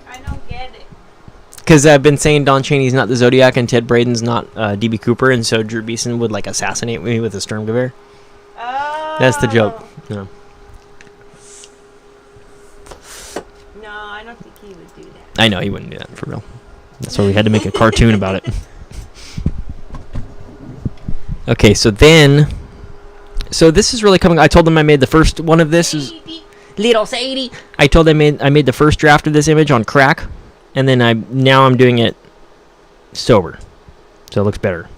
I don't get it. Because I've been saying Don Cheney's not the Zodiac and Ted Braden's not D.B. Cooper, and so Drew Beeson would like assassinate me with a Sturmgewehr. Oh. That's the joke. No. No, I don't think he would do that. I know he wouldn't do that for real. That's why we had to make a cartoon about it. Okay, so this is really coming. I told them I made the first one of this is Little Sadie. I told them I made the first draft of this image on crack, and then now I'm doing it sober, so it looks better.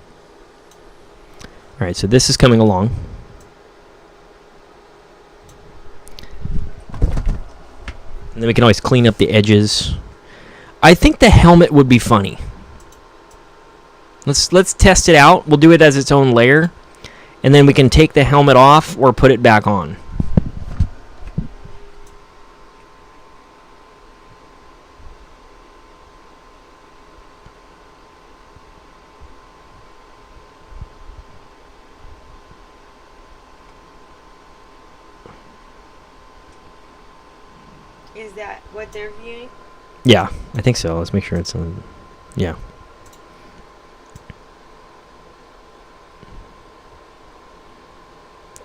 All right, so this is coming along. And then we can always clean up the edges. I think the helmet would be funny. Let's test it out. We'll do it as its own layer. And then we can take the helmet off or put it back on. Is that what they're viewing? Yeah, I think so. Let's make sure it's on. Yeah.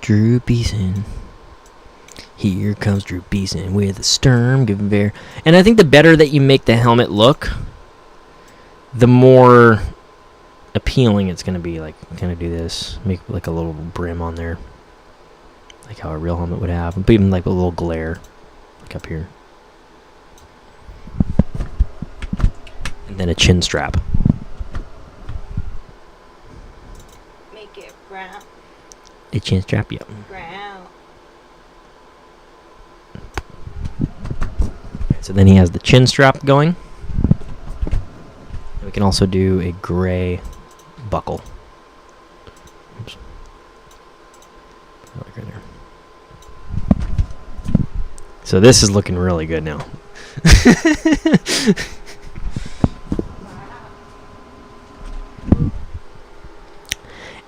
Drew Beeson. Here comes Drew Beeson with a Sturmgewehr. And I think the better that you make the helmet look, the more appealing, it's gonna be like kind of do this, make like a little brim on there, like how a real helmet would have, but even like a little glare, like up here, and then a chin strap. Make it brown. A chin strap, yeah. Brown. So then he has the chin strap going. And we can also do a gray buckle. Oops. Like right there. So this is looking really good now.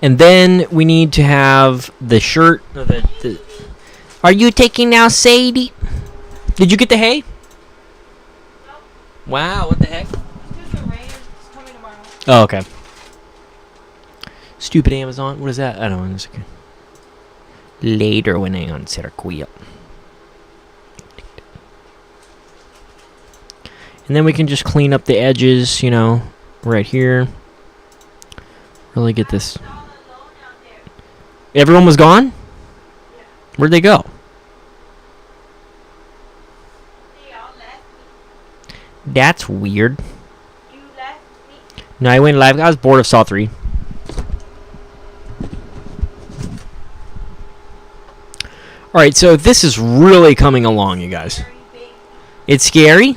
And then we need to have the shirt. Are you taking now, Sadie? Did you get the hay? Nope. Wow, what the heck? It's just the rain is coming tomorrow. Oh, okay. Stupid Amazon. What is that? I don't know. It's okay. Later when I answer a quill. And then we can just clean up the edges, you know, right here. Really get this. All alone out there. Everyone was gone? Yeah. Where'd they go? They all left me. That's weird. You left me. No, I went live. I was bored of Saw 3. Alright, so this is really coming along, you guys. Very big. It's scary? Yeah.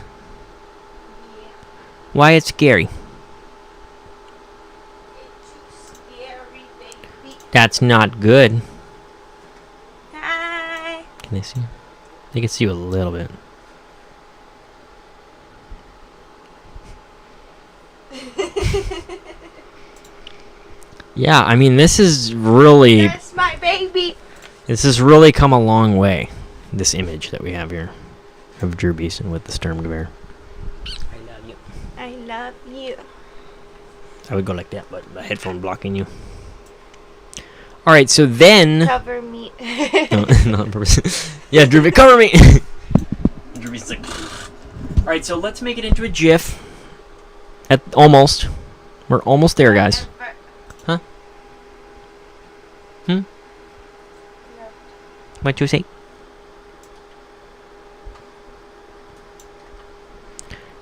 Why it's scary? It's too scary, baby. That's not good. Hi. Can they see? They can see you a little bit. Yeah, I mean, this is really... That's my baby. This has really come a long way. This image that we have here of Drew Beeson with the Sturmgewehr. I love you. I love you. I would go like that, but the headphone blocking you. All right, so then. Cover me. No, not on purpose. Yeah, Drew, cover me. Drew Beeson's like. All right, so let's make it into a GIF. At almost, we're almost there, guys. Huh? Hmm. What you say?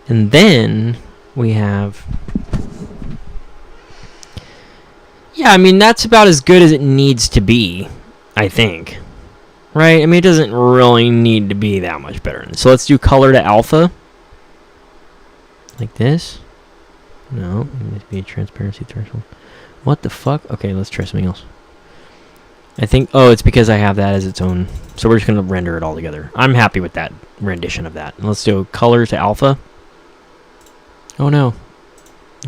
And then we have... Yeah, I mean, that's about as good as it needs to be, I think. Right? I mean, it doesn't really need to be that much better. So let's do color to alpha. Like this. No, it must be a transparency threshold. What the fuck? Okay, let's try something else. I think... Oh, it's because I have that as its own... So we're just going to render it all together. I'm happy with that rendition of that. Let's do color to alpha. Oh, no.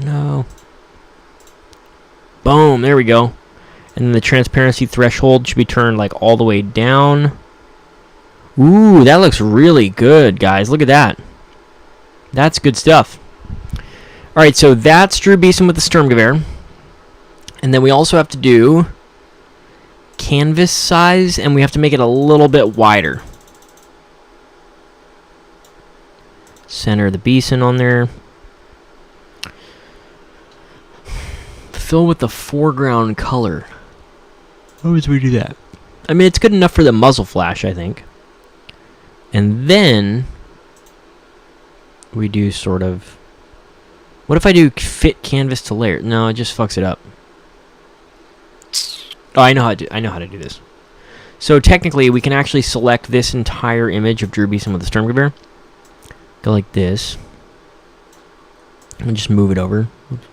No. Boom. There we go. And then the transparency threshold should be turned like all the way down. Ooh, that looks really good, guys. Look at that. That's good stuff. All right, so that's Drew Beeson with the Sturmgewehr. And then we also have to do canvas size, and we have to make it a little bit wider. Center the Beeson on there. Fill with the foreground color. How would we do that? I mean, it's good enough for the muzzle flash, I think. And then we do sort of... What if I do fit canvas to layer? No, it just fucks it up. Oh, I know how to do this. So technically, we can actually select this entire image of Drew Beeson with the Sturmgewehr. Go like this. And just move it over. Oops.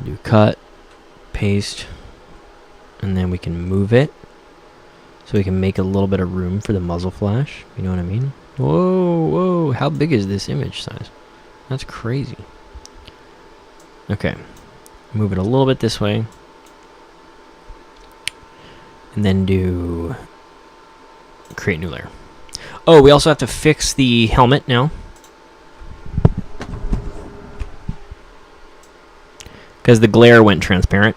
Do cut, paste, and then we can move it. So we can make a little bit of room for the muzzle flash. You know what I mean? Whoa, whoa. How big is this image size? That's crazy. Okay. Move it a little bit this way. And then do create new layer. Oh, we also have to fix the helmet now. Because the glare went transparent.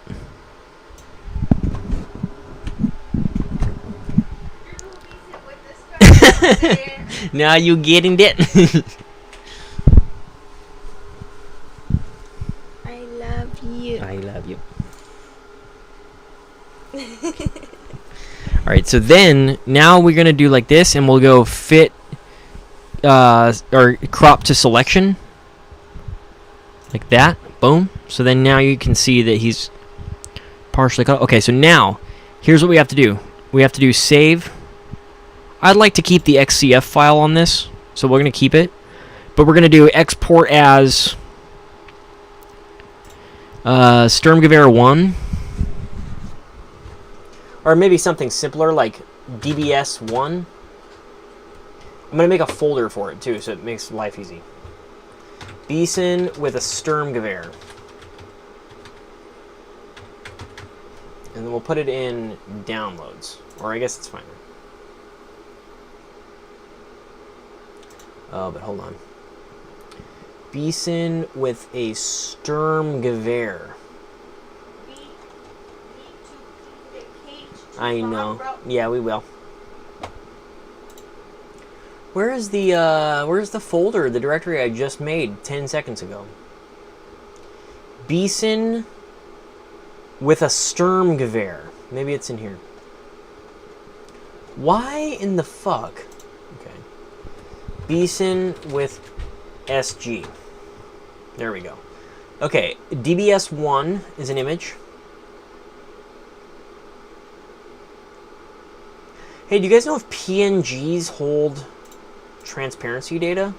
Now you getting it? I love you. Alright, so then, now we're going to do like this, and we'll go fit, or crop to selection. Like that. Boom. So then now you can see that he's partially cut. Okay, so now, here's what we have to do. We have to do save. I'd like to keep the XCF file on this, so we're going to keep it. But we're going to do export as Sturmgewehr 1. Or maybe something simpler like DBS 1. I'm going to make a folder for it too, so it makes life easy. Beeson with a Sturmgewehr. And then we'll put it in downloads. Or I guess it's fine. Oh, but hold on. Beeson with a Sturmgewehr. I know. Yeah, we will. Where's the folder, the directory I just made 10 seconds ago? Beeson with a Sturmgewehr. Maybe it's in here. Why in the fuck? Okay. Beeson with SG. There we go. Okay, DBS1 is an image. Hey, do you guys know if PNGs hold transparency data?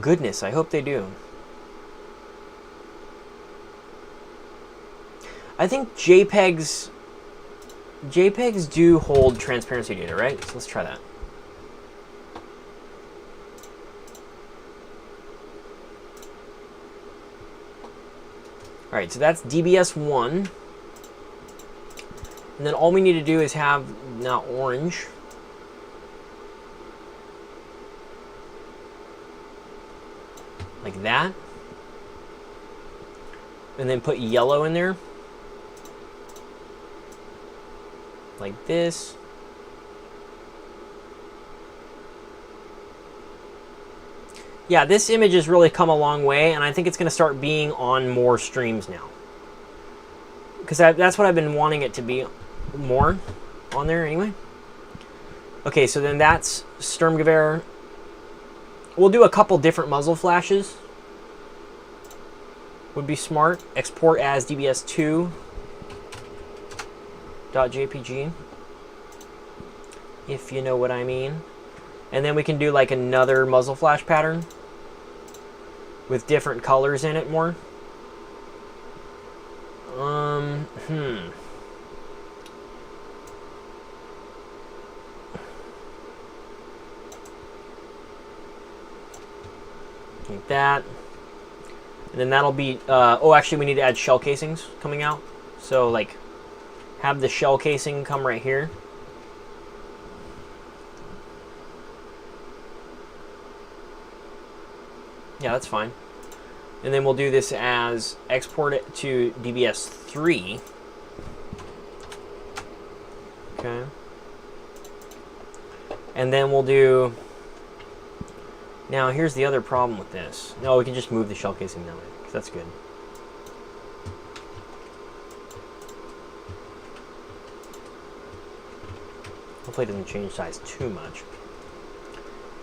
Goodness, I hope they do. I think JPEGs do hold transparency data, right? So let's try that. All right, so that's DBS1. And then all we need to do is have now orange. Like that. And then put yellow in there. Like this. Yeah, this image has really come a long way, and I think it's going to start being on more streams now. Because that's what I've been wanting it to be more on there anyway. Okay, so then that's Sturmgewehr. We'll do a couple different muzzle flashes. Would be smart. Export as dbs2.jpg. If you know what I mean. And then we can do like another muzzle flash pattern with different colors in it more. Like that. And then that'll be, oh, actually we need to add shell casings coming out. So like, have the shell casing come right here. Yeah, that's fine. And then we'll do this as export it to DBS3. Okay. And then we'll do... Now, here's the other problem with this. No, we can just move the shell casing down there, 'cause that's good. Hopefully it doesn't change size too much.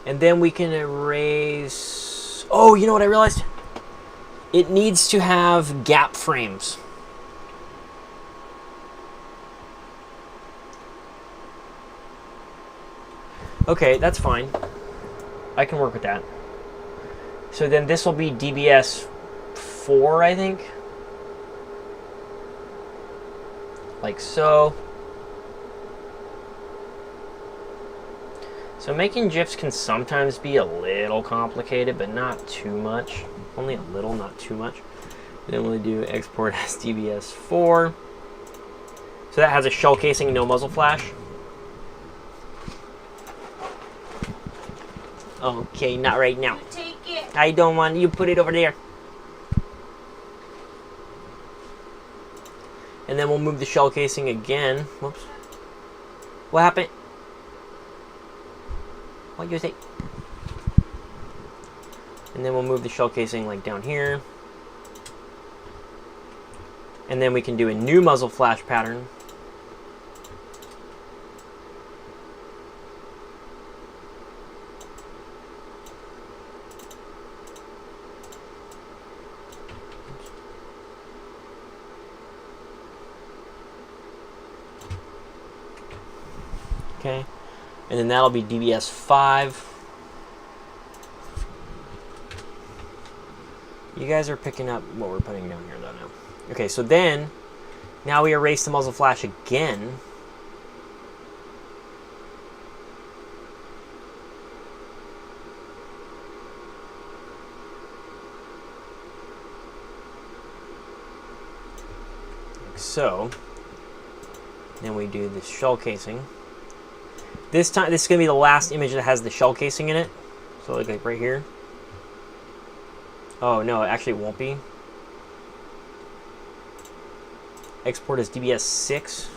And then we can erase... Oh, you know what I realized? It needs to have gap frames. Okay, that's fine. I can work with that. So then this will be DBS 4, I think. Like so. So making GIFs can sometimes be a little complicated, but not too much. Only a little, not too much. And then we'll do export as DBS 4. So that has a shell casing, no muzzle flash. Okay, not right now. You take it. I don't want you put it over there. And then we'll move the shell casing again. Whoops. What happened? What you say? And then we'll move the shell casing like down here. And then we can do a new muzzle flash pattern. Okay, and then that'll be DBS 5. You guys are picking up what we're putting down here, though, now. Okay, so then, now we erase the muzzle flash again. Like so. Then we do the shell casing. This time, this is going to be the last image that has the shell casing in it. So like right here. Oh, no, actually it won't be. Export as DBS 6.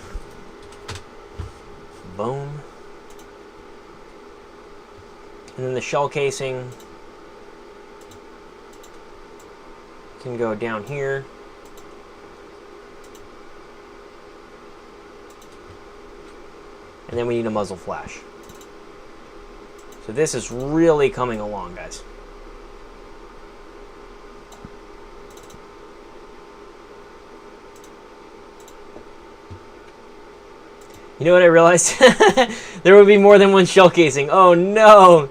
Boom. And then the shell casing can go down here. And then we need a muzzle flash. So this is really coming along, guys. You know what I realized? There would be more than one shell casing. Oh no!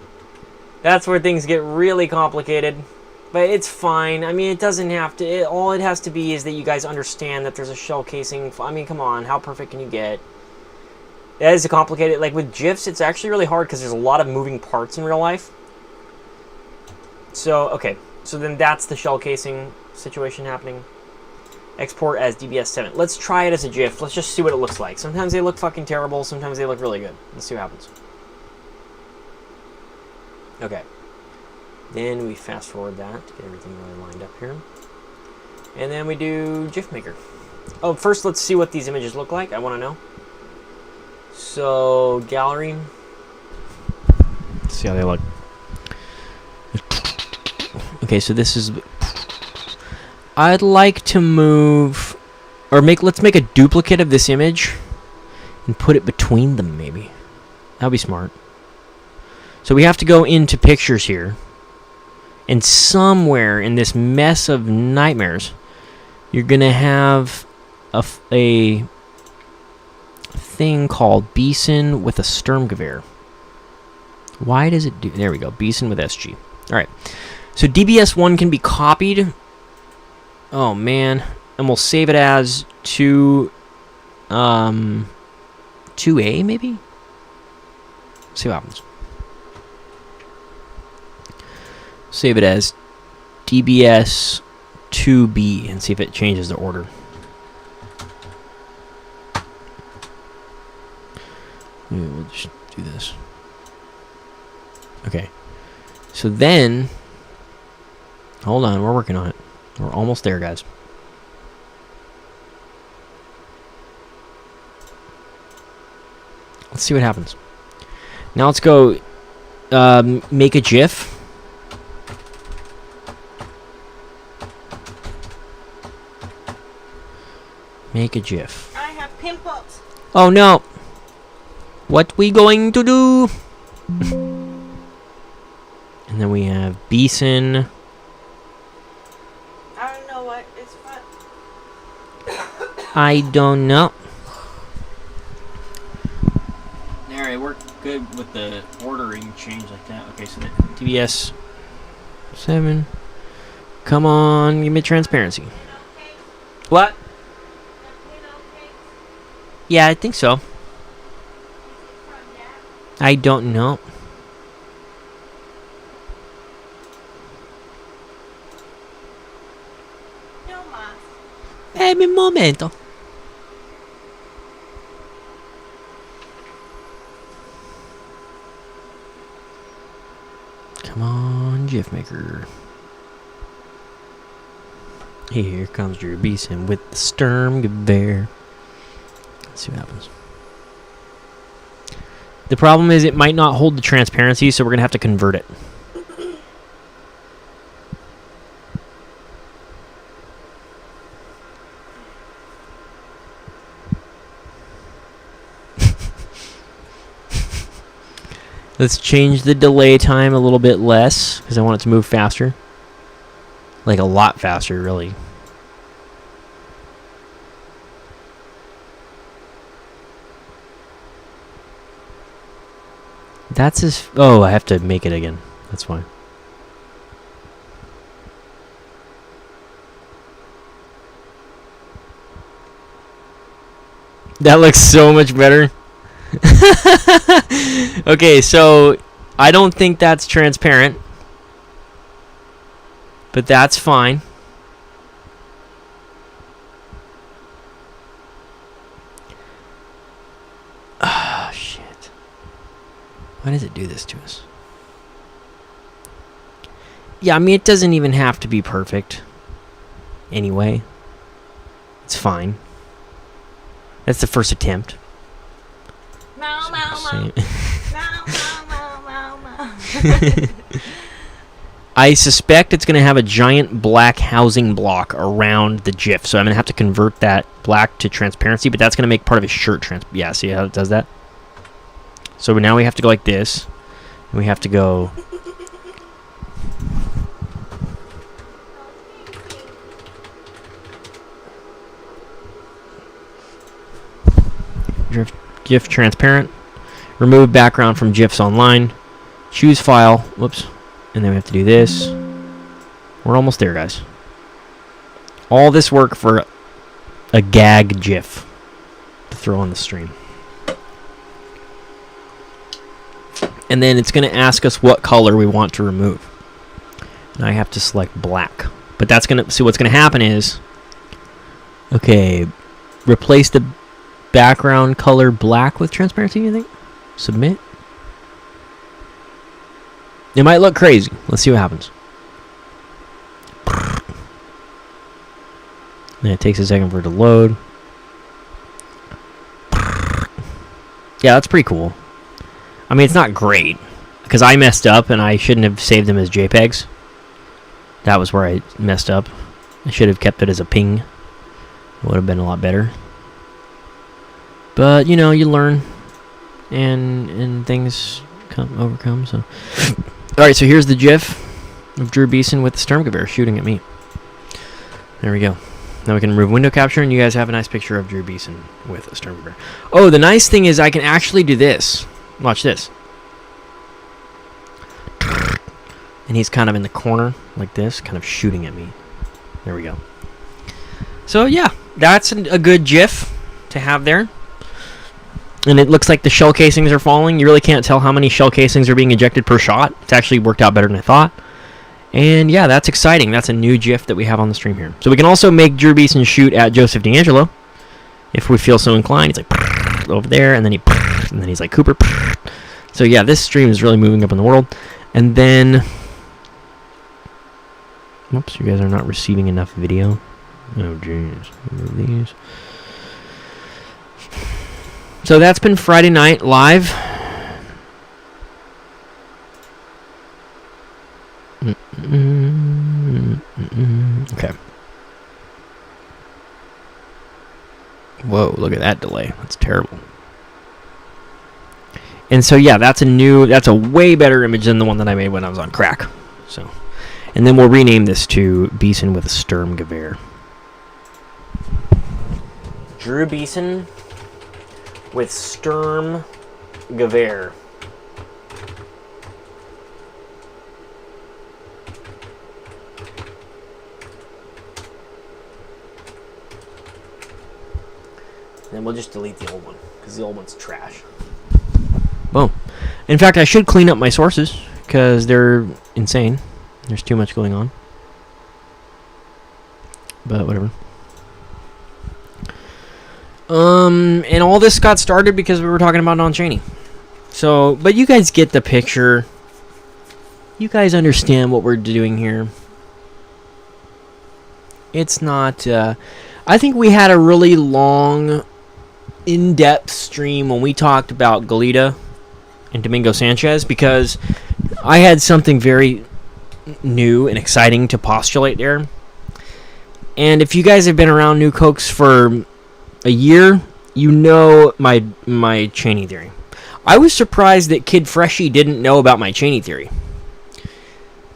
That's where things get really complicated. But it's fine. I mean, it doesn't have to. All it has to be is that you guys understand that there's a shell casing. I mean, come on. How perfect can you get? That is complicated. Like with GIFs, it's actually really hard because there's a lot of moving parts in real life. So, okay. So then that's the shell casing situation happening. Export as DBS 7. Let's try it as a GIF. Let's just see what it looks like. Sometimes they look fucking terrible. Sometimes they look really good. Let's see what happens. Okay. Then we fast forward that to get everything really lined up here. And then we do GIF Maker. Oh, first let's see what these images look like. I want to know. So, gallery. Let's see how they look. Okay, so this is... I'd like to move... Or let's make a duplicate of this image and put it between them, maybe. That'd be smart. So we have to go into pictures here. And somewhere in this mess of nightmares, you're going to have a thing called Beeson with a Sturmgewehr. Why does it do... There we go. Beeson with SG. Alright. So DBS1 can be copied. Oh, man. And we'll save it as 2A, maybe? See what happens. Save it as DBS 2B and see if it changes the order. Maybe we'll just do this. Okay. So then... Hold on, we're working on it. We're almost there, guys. Let's see what happens. Now let's go make a GIF. Make a GIF. I have pimples. Oh no! What we going to do? And then we have Beeson. I don't know what it's fun. I don't know. Alright, we're good with the ordering change like that. Okay, so the TBS 7. Come on, give me transparency. What? Yeah, I think so. I don't know. No, ma. Un momento. Come on, GIF Maker. Here comes Drew Beeson with the Sturmgewehr. Let's see what happens. The problem is it might not hold the transparency, so we're going to have to convert it. Let's change the delay time a little bit less, because I want it to move faster. Like a lot faster, really. That's his... Oh, I have to make it again. That's why. That looks so much better. Okay, so I don't think that's transparent. But that's fine. Ah, shit. Why does it do this to us? Yeah, I mean, it doesn't even have to be perfect. Anyway. It's fine. That's the first attempt. Meow, meow, meow. Meow, meow, meow, meow, meow. I suspect it's going to have a giant black housing block around the GIF. So I'm going to have to convert that black to transparency, but that's going to make part of his shirt yeah, see how it does that? So now we have to go like this. And we have to go... GIF transparent. Remove background from GIFs online. Choose file. Whoops. And then we have to do this. We're almost there, guys. All this work for a gag GIF to throw on the stream. And then it's going to ask us what color we want to remove. And I have to select black. But that's going to... See, what's going to happen is... Okay. Replace the background color black with transparency, you think? Submit. It might look crazy. Let's see what happens. And it takes a second for it to load. Yeah, that's pretty cool. I mean, it's not great. Because I messed up and I shouldn't have saved them as JPEGs. That was where I messed up. I should have kept it as a ping. It would have been a lot better. But, you know, you learn. And things overcome, so... Alright, so here's the GIF of Drew Beeson with the Sturmgewehr shooting at me. There we go. Now we can remove window capture, and you guys have a nice picture of Drew Beeson with a Sturmgewehr. Oh, the nice thing is I can actually do this. Watch this. And he's kind of in the corner, like this, kind of shooting at me. There we go. So, yeah, that's a good GIF to have there. And it looks like the shell casings are falling. You really can't tell how many shell casings are being ejected per shot. It's actually worked out better than I thought. And yeah, that's exciting. That's a new GIF that we have on the stream here. So we can also make Drew Beeson shoot at Joseph D'Angelo if we feel so inclined. He's like over there, and then he's like Cooper. So yeah, this stream is really moving up in the world. And then, whoops, you guys are not receiving enough video. Oh jeez, remove these. So that's been Friday Night Live. Okay. Whoa, look at that delay. That's terrible. And so yeah, that's a way better image than the one that I made when I was on crack. So, and then we'll rename this to Beeson with a Sturmgewehr. Drew Beeson with Sturmgewehr. Then we'll just delete the old one, because the old one's trash. Boom. In fact, I should clean up my sources, because they're insane. There's too much going on. But whatever. And all this got started because we were talking about Don Cheney. So, but you guys get the picture. You guys understand what we're doing here. It's not, I think we had a really long, in-depth stream when we talked about Galita and Domingo Sanchez, because I had something very new and exciting to postulate there. And if you guys have been around New Cokes for a year, you know my Cheney theory. I was surprised that Kid Freshy didn't know about my Cheney theory.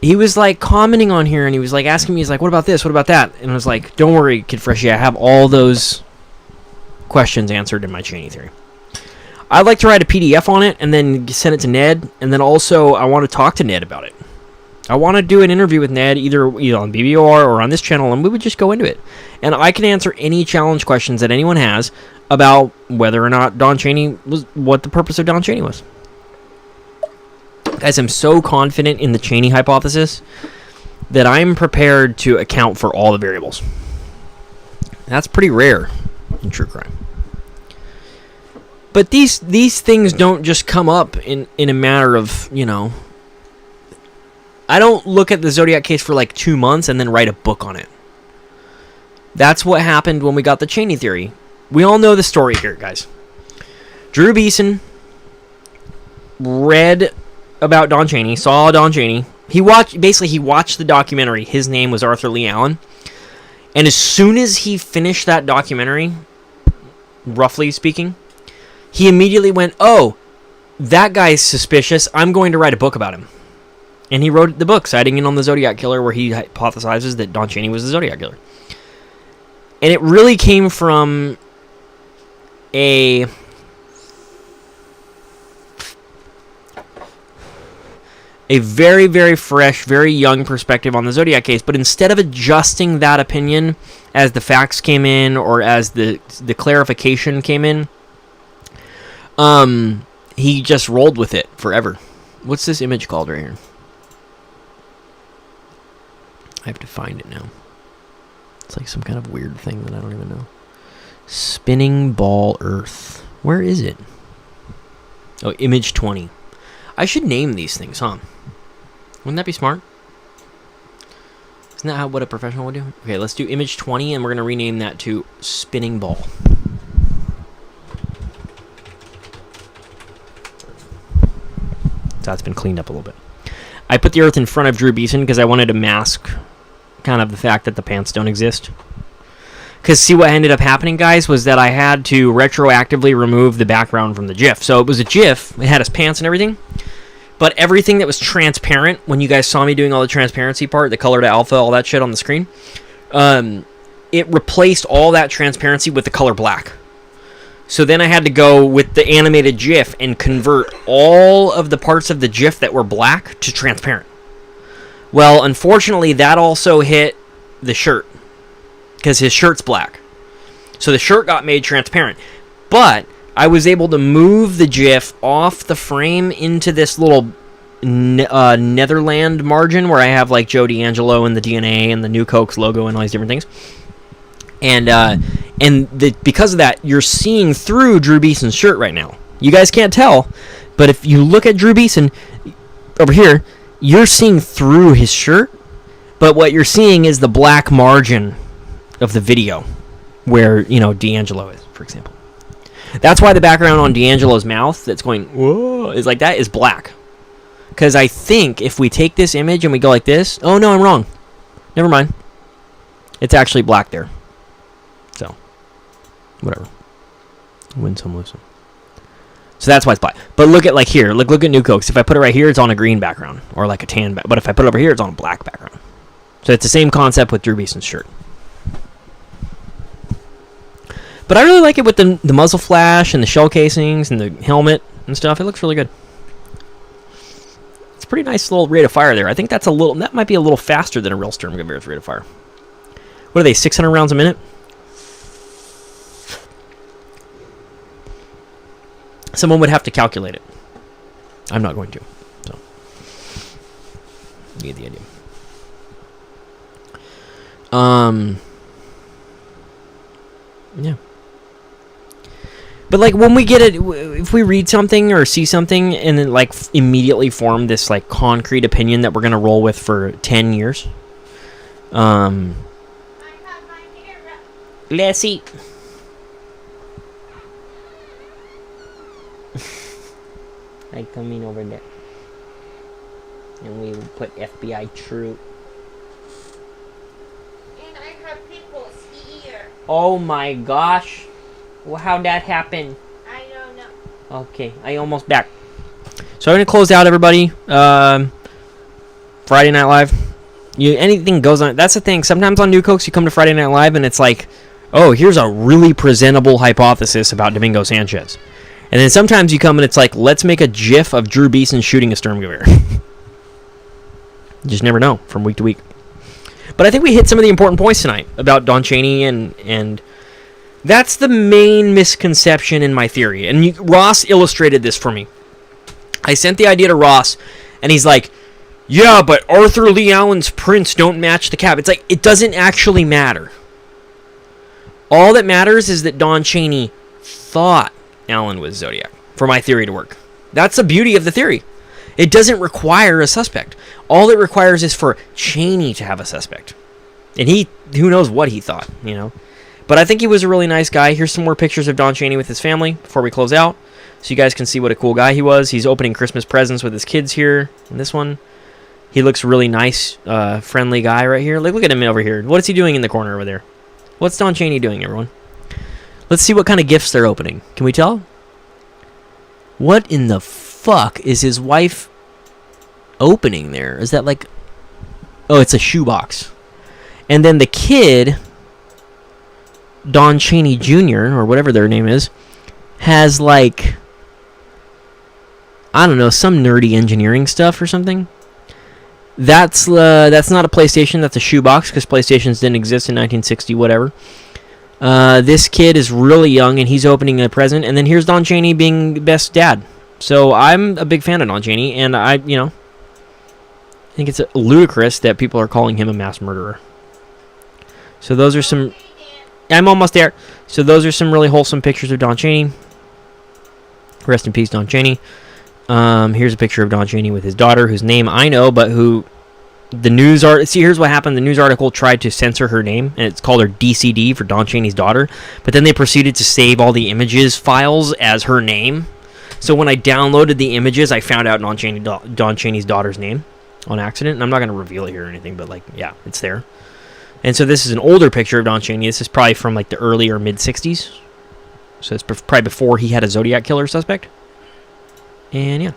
He was like commenting on here, and he was like asking me, he's like, what about this, what about that? And I was like, don't worry, Kid Freshy, I have all those questions answered in my Cheney theory. I'd like to write a PDF on it and then send it to Ned, and then also I want to talk to Ned about it. I want to do an interview with Ned either on BBOR or on this channel, and we would just go into it. And I can answer any challenge questions that anyone has about whether or not Don Cheney was, what the purpose of Don Cheney was. Guys, I'm so confident in the Cheney hypothesis that I'm prepared to account for all the variables. That's pretty rare in true crime. But these things don't just come up in a matter of, I don't look at the Zodiac case for like 2 months and then write a book on it. That's what happened when we got the Cheney theory. We all know the story here, guys. Drew Beeson read about Don Cheney, saw Don Cheney. He watched the documentary. His name was Arthur Lee Allen. And as soon as he finished that documentary, roughly speaking, he immediately went, oh, that guy's suspicious. I'm going to write a book about him. And he wrote the book, Sighting In on the Zodiac Killer, where he hypothesizes that Don Cheney was the Zodiac Killer. And it really came from a very, very fresh, very young perspective on the Zodiac case. But instead of adjusting that opinion as the facts came in or as the clarification came in, he just rolled with it forever. What's this image called right here? I have to find it now. It's like some kind of weird thing that I don't even know. Spinning Ball Earth. Where is it? Oh, image 20. I should name these things, huh? Wouldn't that be smart? Isn't that what a professional would do? Okay, let's do image 20, and we're going to rename that to Spinning Ball. So that's been cleaned up a little bit. I put the Earth in front of Drew Beeson because I wanted to mask kind of the fact that the pants don't exist. Because see what ended up happening, guys, was that I had to retroactively remove the background from the GIF. So it was a GIF. It had his pants and everything. But everything that was transparent, when you guys saw me doing all the transparency part, the color to alpha, all that shit on the screen, it replaced all that transparency with the color black. So then I had to go with the animated GIF and convert all of the parts of the GIF that were black to transparent. Well, unfortunately, that also hit the shirt, because his shirt's black. So the shirt got made transparent. But I was able to move the GIF off the frame into this little Netherland margin where I have like Joe D'Angelo and the DNA and the New Cokes logo and all these different things. And because of that, you're seeing through Drew Beeson's shirt right now. You guys can't tell, but if you look at Drew Beeson over here, you're seeing through his shirt, but what you're seeing is the black margin of the video where, D'Angelo is, for example. That's why the background on D'Angelo's mouth that's going, whoa, is like that is black. Because I think if we take this image and we go like this, oh no, I'm wrong. Never mind. It's actually black there. So, whatever. Win some, lose some. So that's why it's black. But look at like here. Look at New Cokes. If I put it right here, it's on a green background. Or like a tan background. But if I put it over here, it's on a black background. So it's the same concept with Drew Beeson's shirt. But I really like it with the muzzle flash and the shell casings and the helmet and stuff. It looks really good. It's a pretty nice little rate of fire there. I think that might be a little faster than a real Sturm Gewehr's rate of fire. What are they, 600 rounds a minute? Someone would have to calculate it. I'm not going to. So, you get the idea. Yeah. But like when we get it, if we read something or see something and then like immediately form this like concrete opinion that we're gonna roll with for 10 years. Let's eat. I come in over there. And we will put FBI troop. And I have people's ear. Oh my gosh. Well, how'd that happen? I don't know. Okay, I almost back. So I'm going to close out, everybody. Friday Night Live. Anything goes on. That's the thing. Sometimes on New Cokes, you come to Friday Night Live, and it's like, oh, here's a really presentable hypothesis about Domingo Sanchez. And then sometimes you come and it's like, let's make a GIF of Drew Beeson shooting a Sturmgewehr. You just never know from week to week. But I think we hit some of the important points tonight about Don Cheney, and that's the main misconception in my theory. And Ross illustrated this for me. I sent the idea to Ross, and he's like, yeah, but Arthur Lee Allen's prints don't match the cap. It's like, it doesn't actually matter. All that matters is that Don Cheney thought Allen was Zodiac for my theory to work. That's the beauty of the theory. It doesn't require a suspect. All it requires is for Cheney to have a suspect. And who knows what he thought, you know. But I think he was a really nice guy. Here's some more pictures of Don Cheney with his family before we close out, so you guys can see what a cool guy he was. He's opening Christmas presents with his kids here in this one. He looks really nice, friendly guy right here. Look at him over here. What is he doing in the corner over there? What's Don Cheney doing, everyone? Let's see what kind of gifts they're opening. Can we tell? What in the fuck is his wife opening there? Is that like... Oh, it's a shoebox. And then the kid, Don Cheney Jr., or whatever their name is, has like... I don't know, some nerdy engineering stuff or something. That's not a PlayStation, that's a shoebox, because PlayStations didn't exist in 1960, whatever. This kid is really young, and he's opening a present, and then here's Don Cheney being the best dad. So I'm a big fan of Don Cheney, and I think it's ludicrous that people are calling him a mass murderer. So those are some... I'm almost there. So those are some really wholesome pictures of Don Cheney. Rest in peace, Don Cheney. Here's a picture of Don Cheney with his daughter, whose name I know, but who the news article... See, here's what happened. The news article tried to censor her name, and it's called her DCD for Don Cheney's daughter. But then they proceeded to save all the images files as her name. So when I downloaded the images, I found out Don Cheney's daughter's name on accident. And I'm not going to reveal it here or anything, but, like, yeah, it's there. And so this is an older picture of Don Cheney. This is probably from, like, the early or mid-'60s. So it's probably before he had a Zodiac killer suspect. And, yeah.